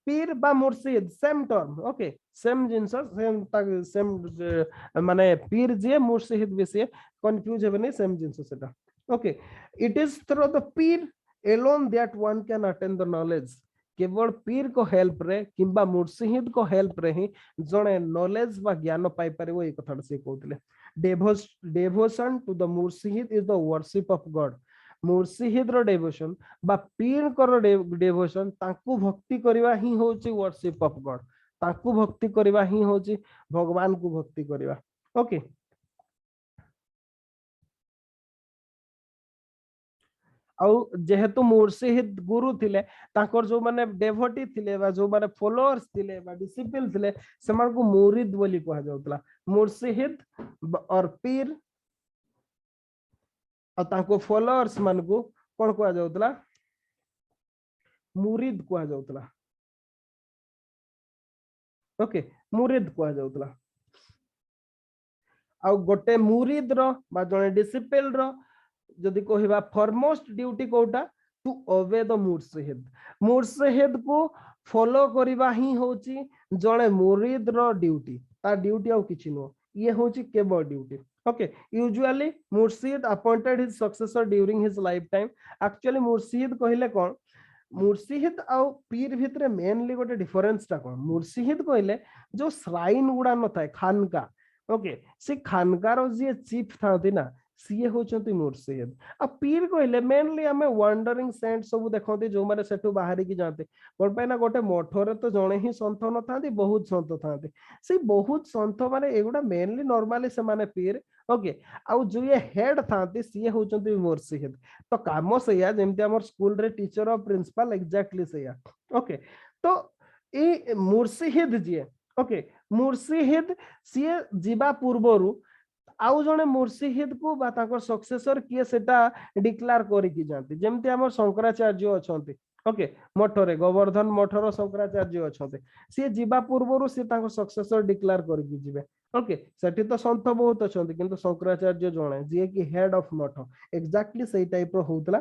पीर बा मुर्शिद सेम टर्म. ओके, सेम जिंस सेम माने पीर जे मुर्शिद विषय कंफ्यूज हेबनी, सेम जिंस सेटा. Okay, it is through the pir alone that one can attain the knowledge. केवल पीर को हेल्प रे किंबा मुर्शिद को हेल्प रे ही जणे नॉलेज बा ज्ञान पाई परिबो. ए कथाटा से कहउतले. Devotion to the Murshid is the worship of God. मुर्शिद रो डेवोशन बा पीर को डेवोशन तांकु भक्ति करबा ही होची वर्शिप ऑफ गॉड. तांकु भक्ति करबा ही होची भगवान को भक्ति करबा. ओके, आउ जेहेतु मुर्शिद गुरु थिले तांकर जो माने डेवोटी थिले बा जो माने फॉलोअर्स थिले बा डिसिपल थिले समान को मुरीद बोली कहा जाउतला. मुर्शिद और पीर और तांको फॉलोअर्स मान को कोन कहा जाउतला, मुरीद कहा जाउतला. ओके, मुरीद कहा जाउतला. आ गोटे मुरीद रो बा जने डिसिपल रो जदि कहबा फॉरमोस्ट ड्यूटी कोटा टू ओबे द मुर्शिद. मुर्शिद को फॉलो करबा ही होची जणे मुरीद रो ड्यूटी. ता ड्यूटी आ किछि नो, ये होची केवल duty. Okay, usually Murshid appointed his successor during his lifetime. Actually Murshid कहले कौन, मुर्शिद आउ पीर भितर मेनली गोटे डिफरेंस टा कौन, मुर्शिद कहले जो श्राइन गुड़ा न थाए खानका, ओके से खानकार जी चीफ था ना सीए होचंती मुर्शिद। आ पीर कहले मेनली आमे वांडरिंग सेंट सब देखते जो माने सेठू बाहरी की जाते कोन पे ना गोटे मठरे तो जणे ही संत न थांती बहुत संत थांती, से बहुत संत माने एगुडा मेनली नॉर्मली से माने पीर, ओके आउ जो ये हेड थांती सीए होचंती मुर्शिद। तो काम सैया जेमती हमर स्कूल रे टीचर और प्रिंसिपल एग्जैक्टली सैया, ओके तो ए मुर्शिद जी, ओके मुर्शिद सीए जीवा पूर्वरु आउ जने मुर्शिद को बा ताकर सक्सेसर किए सेटा डिक्लेयर करी की जानती, जेमती हमर शंकराचार्य अछंती, ओके मठरे गोवर्धन मठर शंकराचार्य अछंती, सी जीवा पूर्वरु सी ताकर सक्सेसर डिक्लेयर करी की जिवे, ओके सेठी तो संत बहुत अछंती किंतु शंकराचार्य जणे जे कि हेड ऑफ मठ एग्जैक्टली सही टाइप रो होतला।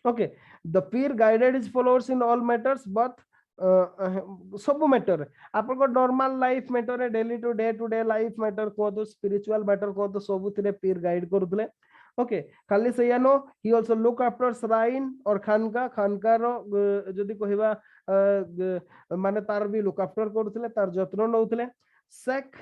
Okay the pir guided his followers in all matters but सब मैटर आप normal life matter daily to day life matter कहतु स्पिरिचुअल मैटर कहतु सबुथिरे पीर गाइड करुले। ओके खाली सैया no he also look after shrine or khanqah, खानका रो जदी कहबा माने तार भी लुक आफ्टर करुले, तार जत्न नउतले। शेख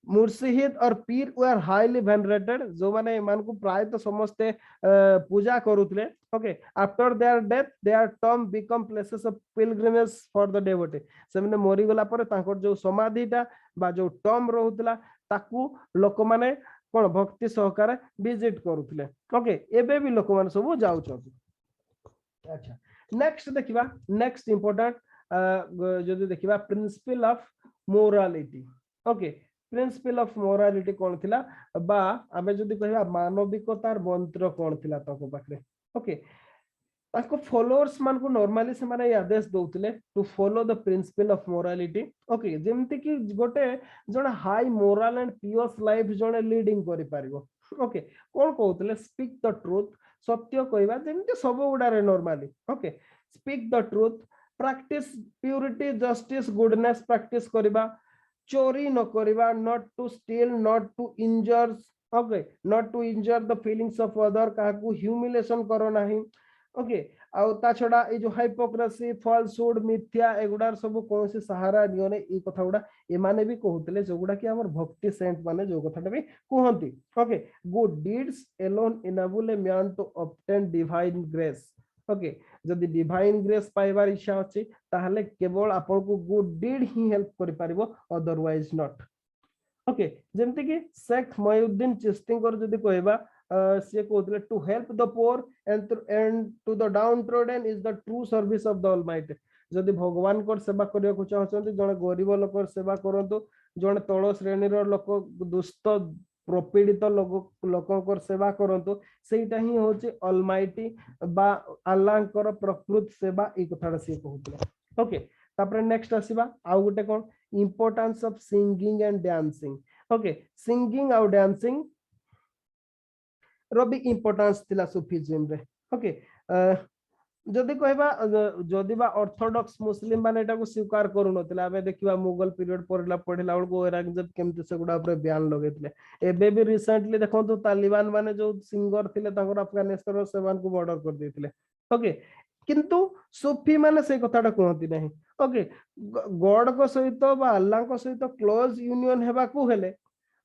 मुर्शिद और पीर वर हाईली वेनरेटेड, जो माने मान को प्राय तो समस्ते पूजा करुले। Okay after their death their tomb become places of pilgrimage for the devotee, से माने मरी गला पर तांकर जो समाधिटा बा जो टॉम रहउतला ताकू लोक माने कोन भक्ति सहकारे विजिट करुले। ओके एबे भी लोक माने सब जाउ छथि। अच्छा नेक्स्ट देखिबा, नेक्स्ट इंपोर्टेंट जदी देखिबा principal of morality. Okay principal of morality कौन थिला बा आमे जदी कहबा मानविकतार मंत्र कौन थिला ताको पाखरे। ओके ताको फॉलोअर्स मान को नॉर्मली से माने आदेश दउतले to follow the principle of morality. Okay जेमति कि गोटे जण high moral and pious life जण लीडिंग करि पारिबो। ओके कोन कहउतले स्पीक द ट्रुथ, सत्य कहबा जेमति सब गुडारे normally. Okay speak the truth, practice purity justice goodness practice करबा, चोरी न करबा, not to steal, not to injure, okay not to injure the feelings of other, काकू ह्यूमिलेशन करो नाही। ओके आउ ता छडा ए जो हाइपोक्रेसी फॉल्सहुड मिथ्या एगुडार सब कोन से सहारा नियोने ए कथा गुडा ए माने भी कहउतले जो गुडा कि हमर भक्ति सेंट माने जो कथाटा भी कहंती। Okay good deeds alone enable a man to obtain divine grace. Okay जदि डिवाइन ग्रेस पाइबार इच्छा अछि ताहले केवल आपन को गुड डीड ही हेल्प करि पारिबो, अदरवाइज नॉट। ओके जेमति कि शेख मोइनुद्दीन चिश्ती कर जदि कहबा से कहउतले to help the poor and to the downtrodden is the true service of the almighty. जदि भगवान को सेवा करिया को चाहछन्ती जने गरीब लोकर सेवा करंतु, जने तळ श्रेणी रो लोक दुष्ट प्रपीड़ित लोक सेवा करंतु, सेटा ही होची ऑलमाइटी बा अल्लाह कर प्रकृत सेवा ए कथाडा से कहउतले। ओके तापर नेक्स्ट आसीबा आउ गोटे कोन importance of singing and dancing. Okay singing आउ डांसिंग रो भी इंपोर्टेंस थिला सुफिज्म रे। ओके जदि कहबा जदि बा ऑर्थोडॉक्स मुस्लिम माने एटा को स्वीकार करू नथिला, आबे देखिबा मुगल पीरियड पढ़ला बेलको औरंगजेब केमते से गुडा ऊपर बयान लगेतले। एबे भी रिसेंटली देखंतु तालिबान माने जो सिंगर थिले ताकर अफगानिस्तान रो सेवन को मर्डर कर देथिले। ओके किंतु सूफी माने से कथाटा कहंती नाही। ओके गॉड को सहित बा अल्लाह को सहित क्लोज यूनियन हेबा को हेले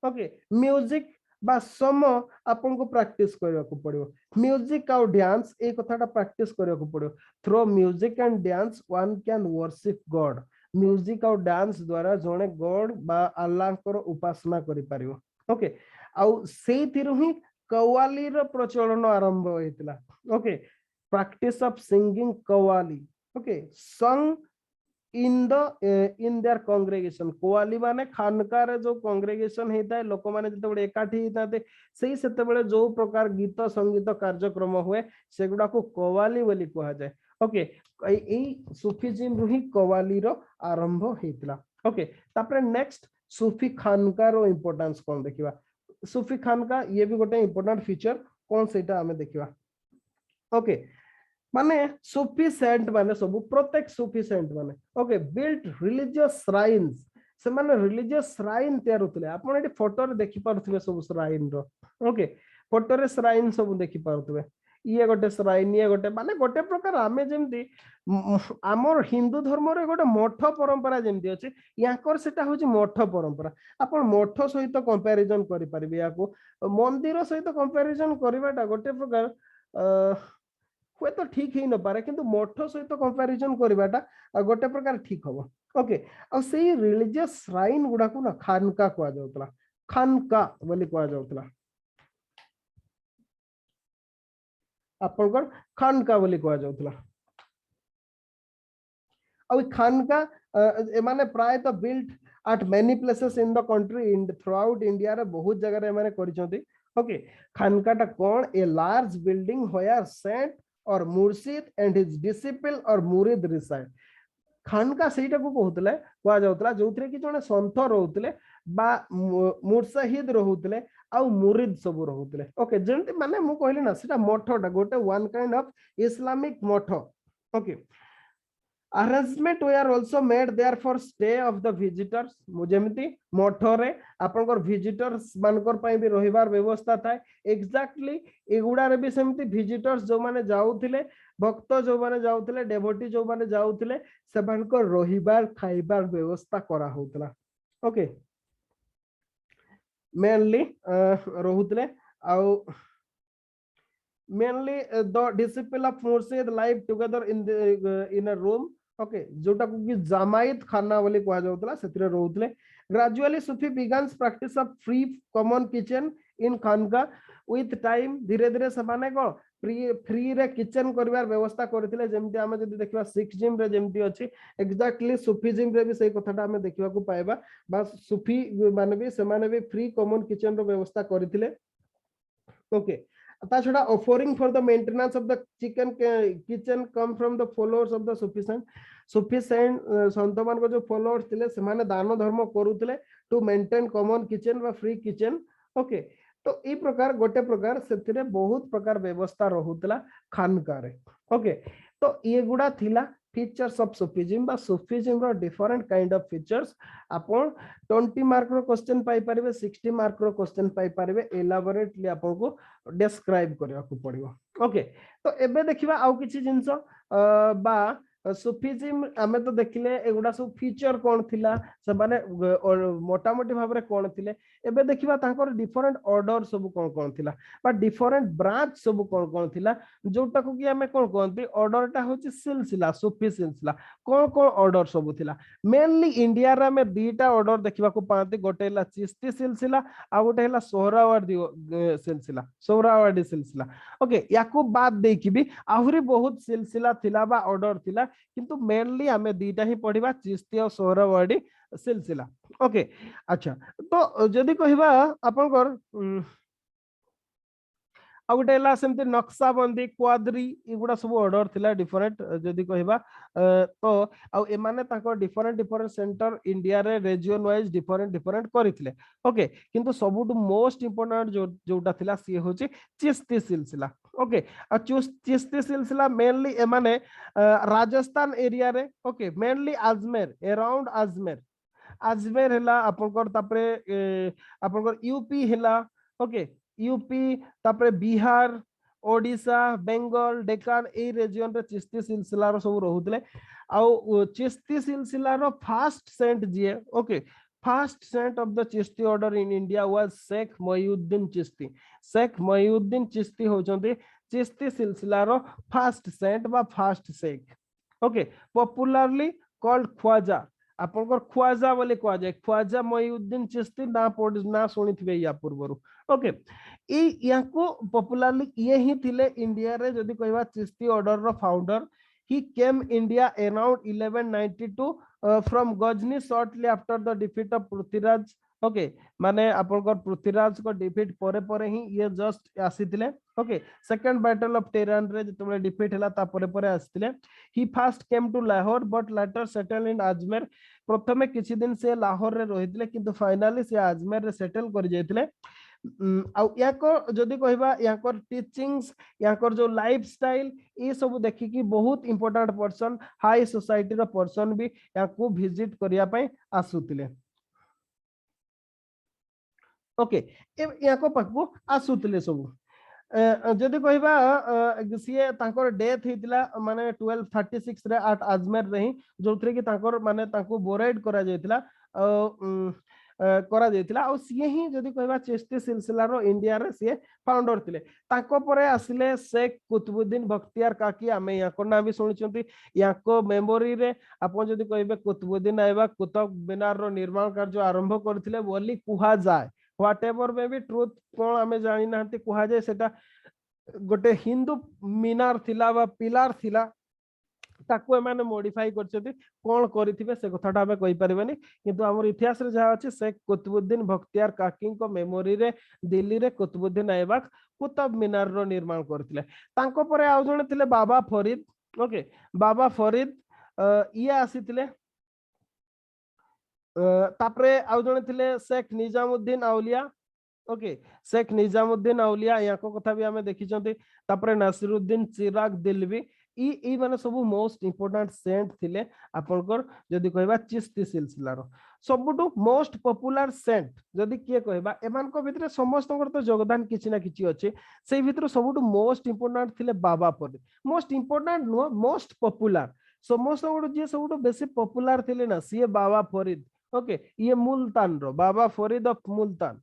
ओके म्यूजिक बा सम आपन को प्रैक्टिस करया को पड़ियो। म्यूजिक और डांस ए कथाटा प्रैक्टिस करया को पड़ियो। Through music and dance one can worship God. Music और डांस द्वारा जने गॉड बा अल्लाह को उपासना करि पारियो। ओके आउ सेई थिरु ही कव्वाली रो प्रचलन आरंभ होइतला। Okay practice of singing qawwali. Okay song in their congregation. Qawwali माने खानकार जो कांग्रेगेशन हेता है लोक माने जते बडे एकाठी हेताते सेही सेते बडे जो प्रकार गीत संगीत कार्यक्रम हुए सेगुडा को कव्वाली बोली कहा जाए। ओके एई सूफीजिम रु ही कव्वाली रो आरंभ हेतला। ओके तापर नेक्स्ट सूफी खानका रो इंपोर्टेंस कोन देखिबा। सूफी खानका ये भी गोटे इंपोर्टेंट फीचर कोन सेटा हमें देखिबा। ओके माने सूफी सेंट माने सब प्रत्येक सूफी सेंट माने ओके बिल्ट रिलीजियस श्राइन्स। से माने रिलीजियस श्राइन तैयार होतले आपण एटी फोटो रे देखि पारुथबे सब श्राइन रो ओके फोटो रे श्राइन सब देखि पारुथबे ये गोटे श्राइन ये गोटे माने गोटे प्रकार आमे जेमती आमर हिंदू धर्म रे गोटे मठ परंपरा जेमती अछि याकर सेटा होची मठ परंपरा आपण मठ सहित कंपैरिजन करि परिबे याको मंदिर सहित कंपैरिजन करबाटा गोटे प्रकार हुए तो ठीक ही न पारे किंतु मठ सहित कंपैरिजन करबाटा गोटे प्रकार ठीक हबो ओके आ सेही रिलीजियस श्राइन गुडा को ना खानका को जाउतला खानका बोली को जाउतला आपनकर खानका बोली को जाउतला आ खानका माने प्राय तो built at many places in the country in throughout India रे बहुत जगह रे माने करिसंती ओके खानका टा कोन a large building where saint or murshid and his disciple or murid reside खानका सेटा को कहउतले कोआ जाउतला जोथरे कि जने संत रहउतले बा मुर्शिद रहउतले आ मुरीद सब रहउतले ओके जेंति माने मु कहली ना सेटा मठटा गोटे वन काइंड ऑफ इस्लामिक मठ okay arrangement were also made there for stay of the visitors जेमती मठ रे आपनकर visitors मानकर पई भी रहिबार व्यवस्था थाए एक्जेक्टली एगुडा रे भी सेमती visitors जो माने जाउथिले भक्त जो माने जाउथिले डेवोटी जो माने जाउथिले सेबानकर रहिबार खाइबार व्यवस्था करा होतला ओके मेनली रहुतले आ mainly the disciple of Murshid live together in a room okay जोटा को कि जमायत खाना वाले कहा जाउतला सेतिरे रहउतले gradually Sufi begins practice of free common kitchen in khanqah with time धीरे धीरे समाने को फ्री रे किचन करबार व्यवस्था करथिले जेमति हम जदी देखबा सिक्सजिम रे जेमति अछि एक्जेक्टली सूफीजिम रे भी सही कथाटा हम देखबा को पाएबा बा सूफी माने भी समाने भी फ्री कॉमन किचन रो व्यवस्था करथिले ओके छड़ा offering for the maintenance of the kitchen come from the followers of the Sufficient संत मान को जो followers थिले सेमाने दान धर्म करूथिले to maintain common kitchen व free kitchen ओके तो ई प्रकार गोटे प्रकार सेतिरे बहुत प्रकार व्यवस्था रहुतला खानका रे ओके तो ये गुडा थिला features of Sufism बा Sufism row different kind of features आपण 20 मार्क रो क्वेश्चन पाई परिबे 60 मार्क रो क्वेश्चन पाई परिबे एलाबोरेटली आपण को डिस्क्राइब करबा को पड़िबो ओके तो एबे देखिबा आउ किछि जिंस बा सुफिजिम हमें तो देखिले एगुडा सब फीचर कोन थिला से माने मोटा मोटी भाव रे कोन थिले एबे देखिबा तांकर डिफरेंट ऑर्डर सब कोन कोन थिला बा डिफरेंट ब्रांच सब कोन कोन थिला जोटा को कि हमें कोन कोनती ऑर्डरटा होची सिलसिला सुफी सिलसिला कोन कोन ऑर्डर सब थिला मेनली इंडिया रे में दुईटा ऑर्डर देखिबा को पांती गोटे ला चिश्ती सिलसिला आ गोटे ला सोहरावर्दी सिलसिला सोहरावर्दी सिलसिला ओके याकू बाद देखि भी आहुरी बहुत सिलसिला थिला बा ऑर्डर थिला किंतु मेनली हमें दीटा ही पढ़िबा चिश्ती और सोहरावर्दी सिलसिला ओके अच्छा तो जदी कहिबा आपनकर आ गोटे ला सेमते नक्शाबंदी क्वाद्री इगुडा सब ऑर्डर थिला डिफरेंट जदी कहिबा तो आ एमाने ताको डिफरेंट डिफरेंट सेंटर इंडिया रे रीजन वाइज डिफरेंट डिफरेंट करिथिले ओके किंतु सबुटु मोस्ट इंपोर्टेंट जोटा थिला सी होची चिश्ती सिलसिला ओके आ चिश्ती सिलसिला मेनली एमाने राजस्थान एरिया रे okay mainly Ajmer around Ajmer हला आपनकर तापरे आपनकर यूपी हला ओके यूपी तापरे बिहार ओडिशा बेंगल डेकान ए रीजन रे चिश्ती सिलसिला रो सब रहुतले आ चिश्ती सिलसिला रो फर्स्ट सेंट जे okay first saint of the Chishti order in India was Sheikh Moinuddin Chishti Sheikh Moinuddin Chishti होचंती चिश्ती सिलसिला रो फर्स्ट सेंट बा first Sheikh okay popularly called Khwaja आपनकर ख्वाजा बोले कहा जाए ख्वाजा मोइनुद्दीन चिश्ती ना सुनिथिबे या पूर्वरु ओके याको पॉपुलरली ये ही थिले इंडिया रे जदी कहबा चिश्ती ऑर्डर रो founder he came India around 1192 from Ghazni shortly after the defeat of Prithviraj okay माने आपनकर पृथ्वीराज को डिफीट परे परे ही ये जस्ट आसीथिले okay second battle of Tarain रे जतबे डिफीट हला ता परे परे आसीथिले he first came to Lahore but later settle in Ajmer प्रथमे किछि दिन से लाहौर रे रहिथिले किंतु फाइनली से अजमेर रे सेटल कर जायथिले याको जदी कहबा याकर टीचिंग्स याकर जो लाइफस्टाइल ये सब देखि कि बहुत इंपोर्टेंट पर्सन हाई सोसाइटी रो पर्सन भी याको विजिट करिया पय आसुतिले ओके या को पाखु आसुतले सब जदि कहबा सी तांकर डेथ हेतिला माने 1236 रे एट अजमेर रे जो थरे कि तांकर माने तांको बोराइड करा जायतिला करा जायतिला आ सी ही जदि कहबा चिश्ती सिलसिला रो इंडिया रे सी फाउंडर थिले तांको परे आसिले शेख कुतुबुद्दीन बख्तियार काकी आमे याको ना भी सुनिचंती याको मेमोरी रे आपण जदि कहबे कुतुबुद्दीन आइबा कुतुब मीनार रो निर्माण कार्य आरंभ करथिले बोली कुहा जाय whatever may be truth कोन आमे जानि नाहंती कुहा जाय सेटा गोटे हिंदू मीनार थिला बा पिलार थिला ताको एमाने मॉडिफाई करछथि कोन करिथिबे से कथाटा हमें कहि परिबेनी किंतु हमर इतिहास रे जहा अछि शेख कुतुबुद्दीन बख्तियार काकी को मेमोरी रे दिल्ली रे कुतुबुद्दीन ऐबक कुतुब मीनार रो निर्माण करथिले तांको परे आउ जने थिले बाबा फरीद ओके बाबा फरीद ये आसीथिले तापरे आउ जने थिले शेख निजामुद्दीन औलिया ओके शेख निजामुद्दीन औलिया या को कथा भी हमें देखि चंती तापरे नासिरुद्दीन चिराग दिलवी ई माने सब मोस्ट इंपोर्टेंट सेंट थिले आपनकर जदि कहबा चिश्ती सिलसिला रो सबटू मोस्ट पॉपुलर सेंट जदि किए कहबा एमान को भितरे समस्तकर तो योगदान किछि ना किछि अछि सेई भितरे सबटू मोस्ट इंपोर्टेंट थिले Baba Farid most important no most popular समस्तकर जे सबटू बेसी पॉपुलर थिले ना सी बाबा फरीद ओके ये मुल्तान रो Baba Farid of Multan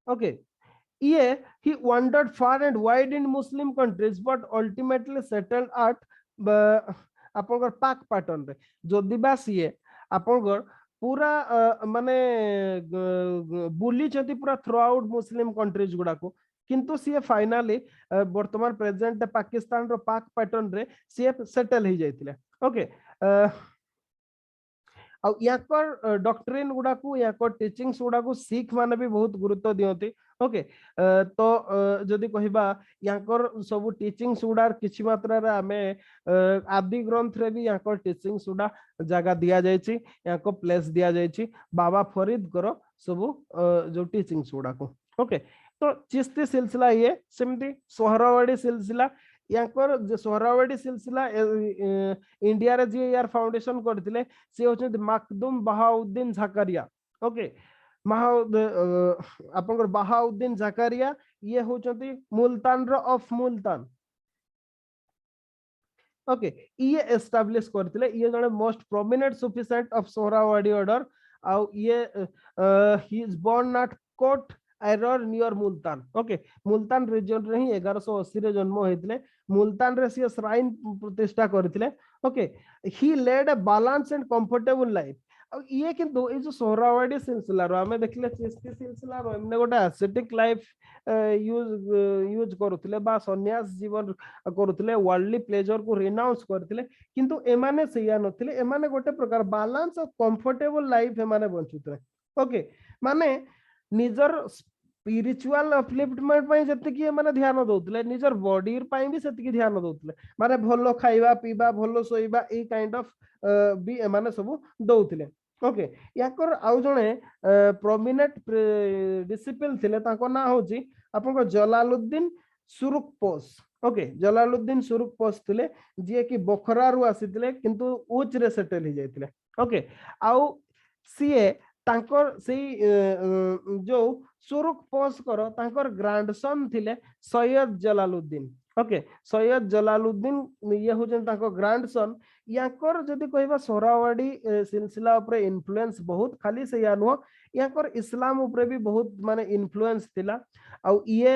okay he wandered far and wide in Muslim countries but ultimately settled at आपनकर पाक पैटर्न रे जदि बा सीए आपनकर पूरा माने बुली छथि पूरा थ्रू आउट मुस्लिम कंट्रीज गुडा को किंतु सी फाइनली वर्तमान प्रेजेंट पाकिस्तान रो पाक पैटर्न रे सी सेटल हो जाइतिले ओके आ याकर डॉक्ट्रिन गुडा को याकर टीचिंग्स गुडा को सिख माने भी बहुत गुरुत्व दियंती ओके तो जदि कहिबा याकर सब टीचिंग्स गुडार किछि मात्रा रे हमें आदि ग्रंथ रे भी याकर टीचिंग्स गुडा जगह दिया जायछि याको प्लेस दिया जायछि बाबा फरीद करो सब जो टीचिंग्स गुडा को ओके तो चिश्ती सिलसिला ये सेमती सोहरावाड़ी सिलसिला याकर जे सोहरावाड़ी सिलसिला इंडिया रे जे यार फाउंडेशन करथिले से होछन मखदूम बहाउद्दीन जकारिया ओके आपनकर बहाउद्दीन जकारिया ये होछंती मुल्तान रो ऑफ मुल्तान ओके ये एस्टैब्लिश करथिले ये जने most prominent Sufi saint of Suhrawardi order आ ये he is born at Kot Aror near Multan okay Multan region रे ही 1180 रे जन्म होइतले मुल्तान रे सी श्राइन प्रतिष्ठा करथिले okay he led a balance and comfortable life अब ये किंतु ए जो सोहरावाड़ी सिलसिला रो हमें देखले चिश्ती सिलसिला रो हमने गोटा एस्थेटिक लाइफ यूज करूथिले बा सन्यास जीवन करूथिले वर्ल्डली प्लेजर को रिनाउंस करथिले किंतु एमाने सैया नथिले एमाने गोटे प्रकार बैलेंस और कंफर्टेबल लाइफ एमाने बंचुतले ओके माने निजर स्पिरिचुअल अपलिफ्टमेंट पई जति कि माने ध्यान दउतले निजर बॉडी पई भी सेति कि ध्यान दउतले माने भलो खाइबा पीबा भलो सोइबा ए काइंड ऑफ भी माने सब दउतले ओके याकर आउ जणे प्रोमिनेंट डिसिपल थिले ताको ना होची आपन जलालुद्दीन सुरुकपोस ओके जलालुद्दीन सुरुकपोस थिले जे कि बखरा रु आसीथिले किंतु उच रे सेटल हो जाइथिले ओके आउ सीए तांकर सेई जो सुरुकपोस करो तांकर ग्रैंडसन थिले सैयद जलालुद्दीन ओके सैयद जलालुद्दीन ये होजन तांको ग्रैंडसन याकर जदि कहबा सोहरावाड़ी सिलसिला ऊपर इन्फ्लुएंस बहुत खाली से या नो याकर इस्लाम ऊपर भी बहुत माने इन्फ्लुएंस थिला आ ये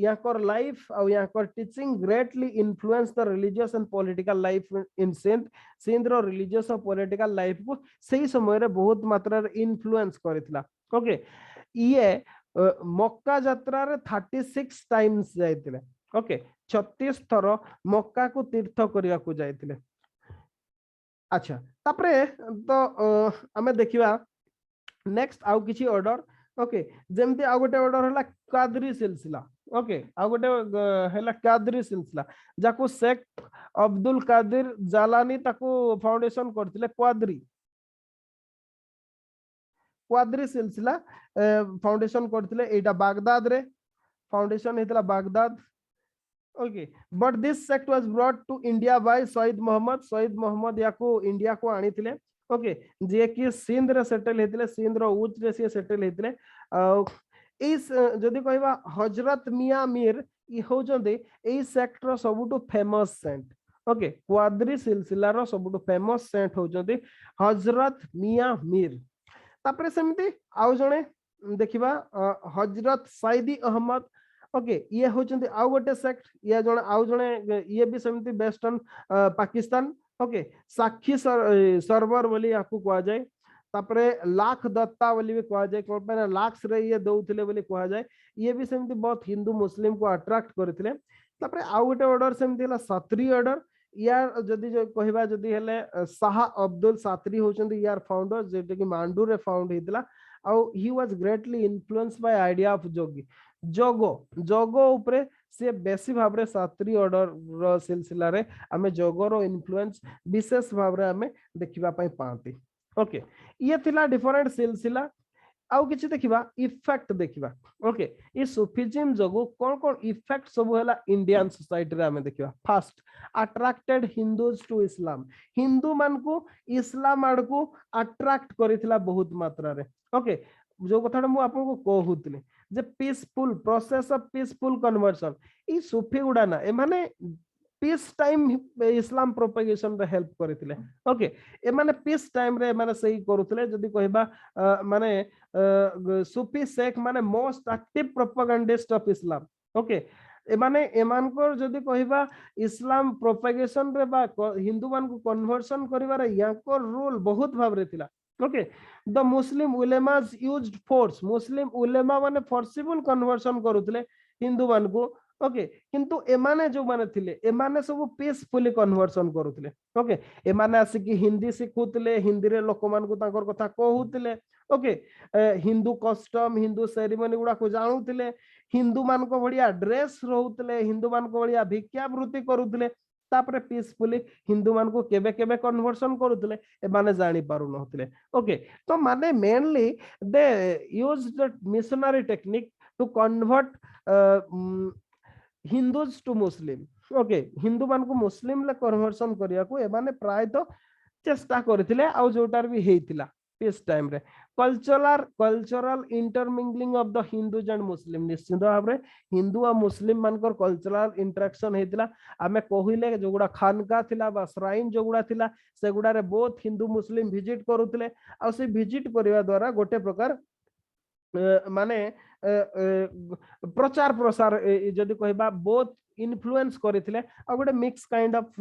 याकर लाइफ आ याकर teaching greatly influence the religious and political life in Sindh रो रिलीजियस और पॉलिटिकल लाइफ को सही समय रे बहुत मात्रा रे इन्फ्लुएंस करथिला ओके ये मक्का यात्रा रे 36 टाइम्स जाइतिले ओके 36 थर मक्का को तीर्थ करिया को जाइतिले अच्छा तापरे तो हमें देखिबा नेक्स्ट आउ किछि ऑर्डर ओके जेमते आ गोटे ऑर्डर हला कादरी सिलसिला ओके आ गोटे हला कादरी सिलसिला जाको शेख अब्दुल कादिर जालानी ताको फाउंडेशन करथिले क्वाद्री सिलसिला फाउंडेशन करथिले एटा बागदाद रे फाउंडेशन हेतला Baghdad okay but this sect was brought to India by Syed Mohammad याको इंडिया को आनी थिले ओके जे कि सिंध रे सेटल हेतिले सिंध रो उच रे से सेटल हेतिले इस जदि कहबा हजरत मियां मीर इ होजंदे एई सेक्टर सबुटो फेमस सेंट ओके क्वाद्री सिलसिला रो सबुटो फेमस सेंट होजंदे हजरत मियां मीर तापरे सेमती आउ जणे देखिबा हजरत सईदी अहमद ओके ये होचंदी आउ गोटे सेक्ट ये जणे आउ जणे ये भी सेमती based on Pakistan okay Sakshi server बोली आपको कहा जाए तापरे लाख दत्ता बोली भी कहा जाए कोन पे लाख रे ये दउथिले बोली कहा जाए ये भी सेमती बहुत हिंदू मुस्लिम को अट्रैक्ट करथिले तापरे आउ गोटे ऑर्डर सेमती हला सात्री ऑर्डर यार जदि जो कहबा जदि हेले शाह अब्दुल सात्री होचंदी यार फाउंडर जेटे कि मांडू रे फाउंड हितला आउ he was greatly influenced by idea of jogi जोगो जोगो उपरे से बेसी भाबरे सात्री ऑर्डर रो सिलसिला रे हमें जोगो रो इन्फ्लुएंस विशेष भाबरे हमें देखिबा पई पाती ओके ये थिला डिफरेंट सिलसिला आउ किछि देखिबा इफेक्ट देखिबा ओके ई सुफिज्म जोगु कोन कोन इफेक्ट सब हला इंडियन सोसाइटी रे हमें देखिबा फर्स्ट अट्रैक्टेड हिंदूज टू इस्लाम हिंदू मान को इस्लाम आड़ को अट्रैक्ट करिथिला बहुत मात्रा रे ओके जो कथा मु आपन को कहूतले जे peaceful process of peaceful conversion ई सुफी गुडा ना ए माने पीस टाइम इस्लाम प्रोपेगेशन रे हेल्प करथिले ओके ए माने पीस टाइम रे माने सही करूथिले जदी कहबा माने सुफी शेख माने most active propagandist of Islam okay एमाने एमानकर जदी कहबा इस्लाम प्रोपेगेशन रे बा हिंदू मान को कन्वर्शन करिवार याकर रोल बहुत भाबरे थिला okay the Muslim ulemas used force Muslim ulema माने फोर्सिबल कन्वर्शन करूथिले हिंदू मान को ओके किंतु एमाने जो माने थिले एमाने सब पीसफुली कन्वर्शन करूथिले ओके एमाने आसी कि हिंदी सिखुथिले हिंदी रे लोक मान को ताकर कथा कहूथिले okay Hindu custom Hindu ceremony गुडा को जानुथिले हिंदू मान को बढ़िया ड्रेस रहउथिले हिंदू मान को बढ़िया भिक्षावृत्ति करूथिले तापरे पीसफुली हिंदू मान को केबे केबे कन्वर्शन करूथिले ए माने जानि पारु नथिले ओके तो माने mainly they used the missionary technique to convert Hindus to Muslim okay Hindu मान को मुस्लिम ले कन्वर्शन करिया को ए माने प्राय तो चेष्टा करथिले आ जोटार भी हेतिला पीस टाइम रे cultural intermingling of the Hindus and Muslim निश्चित भाव रे हिंदू और मुस्लिम मानकर कल्चरल इंटरेक्शन हेतिला आमे कहिले जोगुडा खानका थिला बा श्राइन जोगुडा थिला सेगुडा रे बोथ हिंदू मुस्लिम विजिट करूथिले आ से विजिट करिवा द्वारा गोटे प्रकार माने प्रचार प्रसार जदि कहबा बोथ इन्फ्लुएंस करथिले आ गोटे mix kind of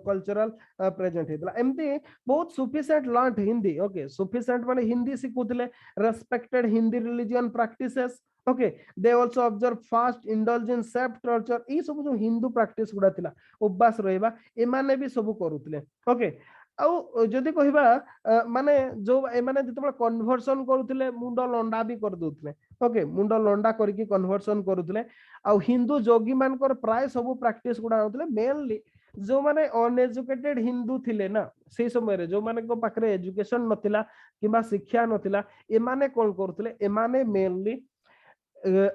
cultural present हेतला एमती बहुत sufficient learn Hindi okay sufficient माने हिंदी सिखुथिले respected Hindi religion practices okay they also observe fast indulge in self torture ई सब जो हिंदू प्रैक्टिस गुडा थिला उपवास रहबा ए माने भी सब करूथिले ओके आउ जदि कहबा माने जो ए माने जतबे कन्वर्सन करूथिले मुंड लंडा भी कर दोथिले ओके मुंड लंडा करके कन्वर्सन करूथिले आउ हिंदू जोगी मानकर प्राय सब प्रैक्टिस गुडा होतले मेनली जो माने अनएजुकेटेड हिंदू थिले ना से समय रे जो माने को पाखरे एजुकेशन नथिला किबा शिक्षा नथिला ए माने कोन करूथिले ए माने मेनली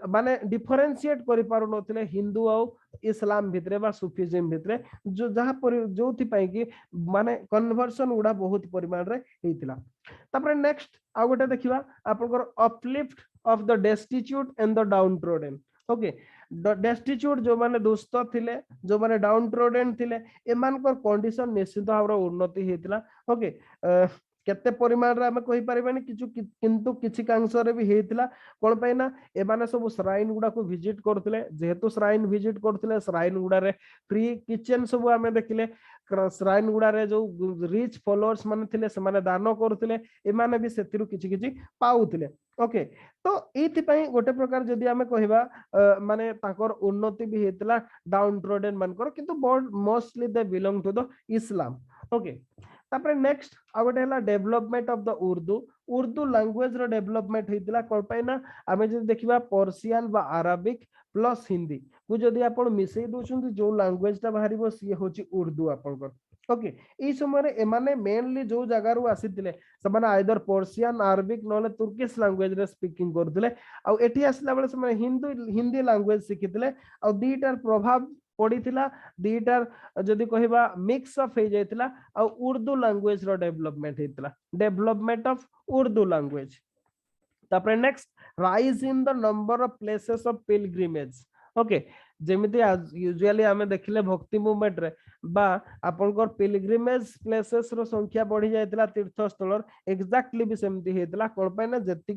माने डिफरेंशिएट करि पारु नथिले हिंदू आ इस्लाम भितरे बा सुफिज्म भितरे जो जहा पर जोथि पई कि माने कन्वर्सन उडा बहुत परिमाण रे हेतिला तापर नेक्स्ट आ गोटे देखिबा आपनकर uplift of the destitute and the down trodden okay destitute जो माने दुष्ट थिले जो माने डाउन ट्रोडन थिले एमानकर कंडीशन निश्चित भाव उन्नति हेतिला ओके केते परिमाण रे हम कहि परिबानी किंतु किछि कांश रे भी हेतिला कोन पय ना ए माने सब श्राइन गुडा को विजिट करथिले जेहेतु श्राइन विजिट करथिले श्राइन गुडा रे फ्री किचन सब हमें देखिले श्राइन गुडा रे जो रिच फॉलोअर्स माने थिले से माने दान करथिले ए माने भी सेतिरु किछि किछि पाउथिले ओके तो एथि पय गोटे प्रकार जदी हमें कहिबा माने ताकर उन्नति भी हेतिला डाउन ट्रोडन मानकर किंतु mostly they belong to the Islam okay तापर नेक्स्ट आ गोटे हला development of the Urdu language रो डेवलपमेंट हेतिला कोन पय ना हमें जदी देखिबा पर्शियन बा अरबिक प्लस हिंदी को जदी आपण मिसई दोछुंती जो लैंग्वेज ता बाहरिबो सी होची उर्दू आपनकर ओके ई समय रे एमाने मेनली जो जगह रु आसीतिले समान आइदर पर्शियन अरबिक नले तुर्किश लैंग्वेज रे स्पीकिंग करथिले आ एठी आसला बेले समय हिंदी लैंग्वेज सिखितिले आ दीटार प्रभाव पड़ीथिला दीटार जदि कहबा मिक्स ऑफ हे जायतिला आ उर्दू लैंग्वेज रो डेवलपमेंट हेतिला डेवलपमेंट ऑफ उर्दू लैंग्वेज तापर next rise in the number of places of pilgrimage okay जेमिति यूजुअली आमे देखिले भक्ति मूवमेंट रे बा आपनकर पिलग्रिमेज प्लेसेस रो संख्या बढ़ी जायतिला तीर्थ स्थल एक्जेक्टली भी सेमति हेतिला कोन पे ना जति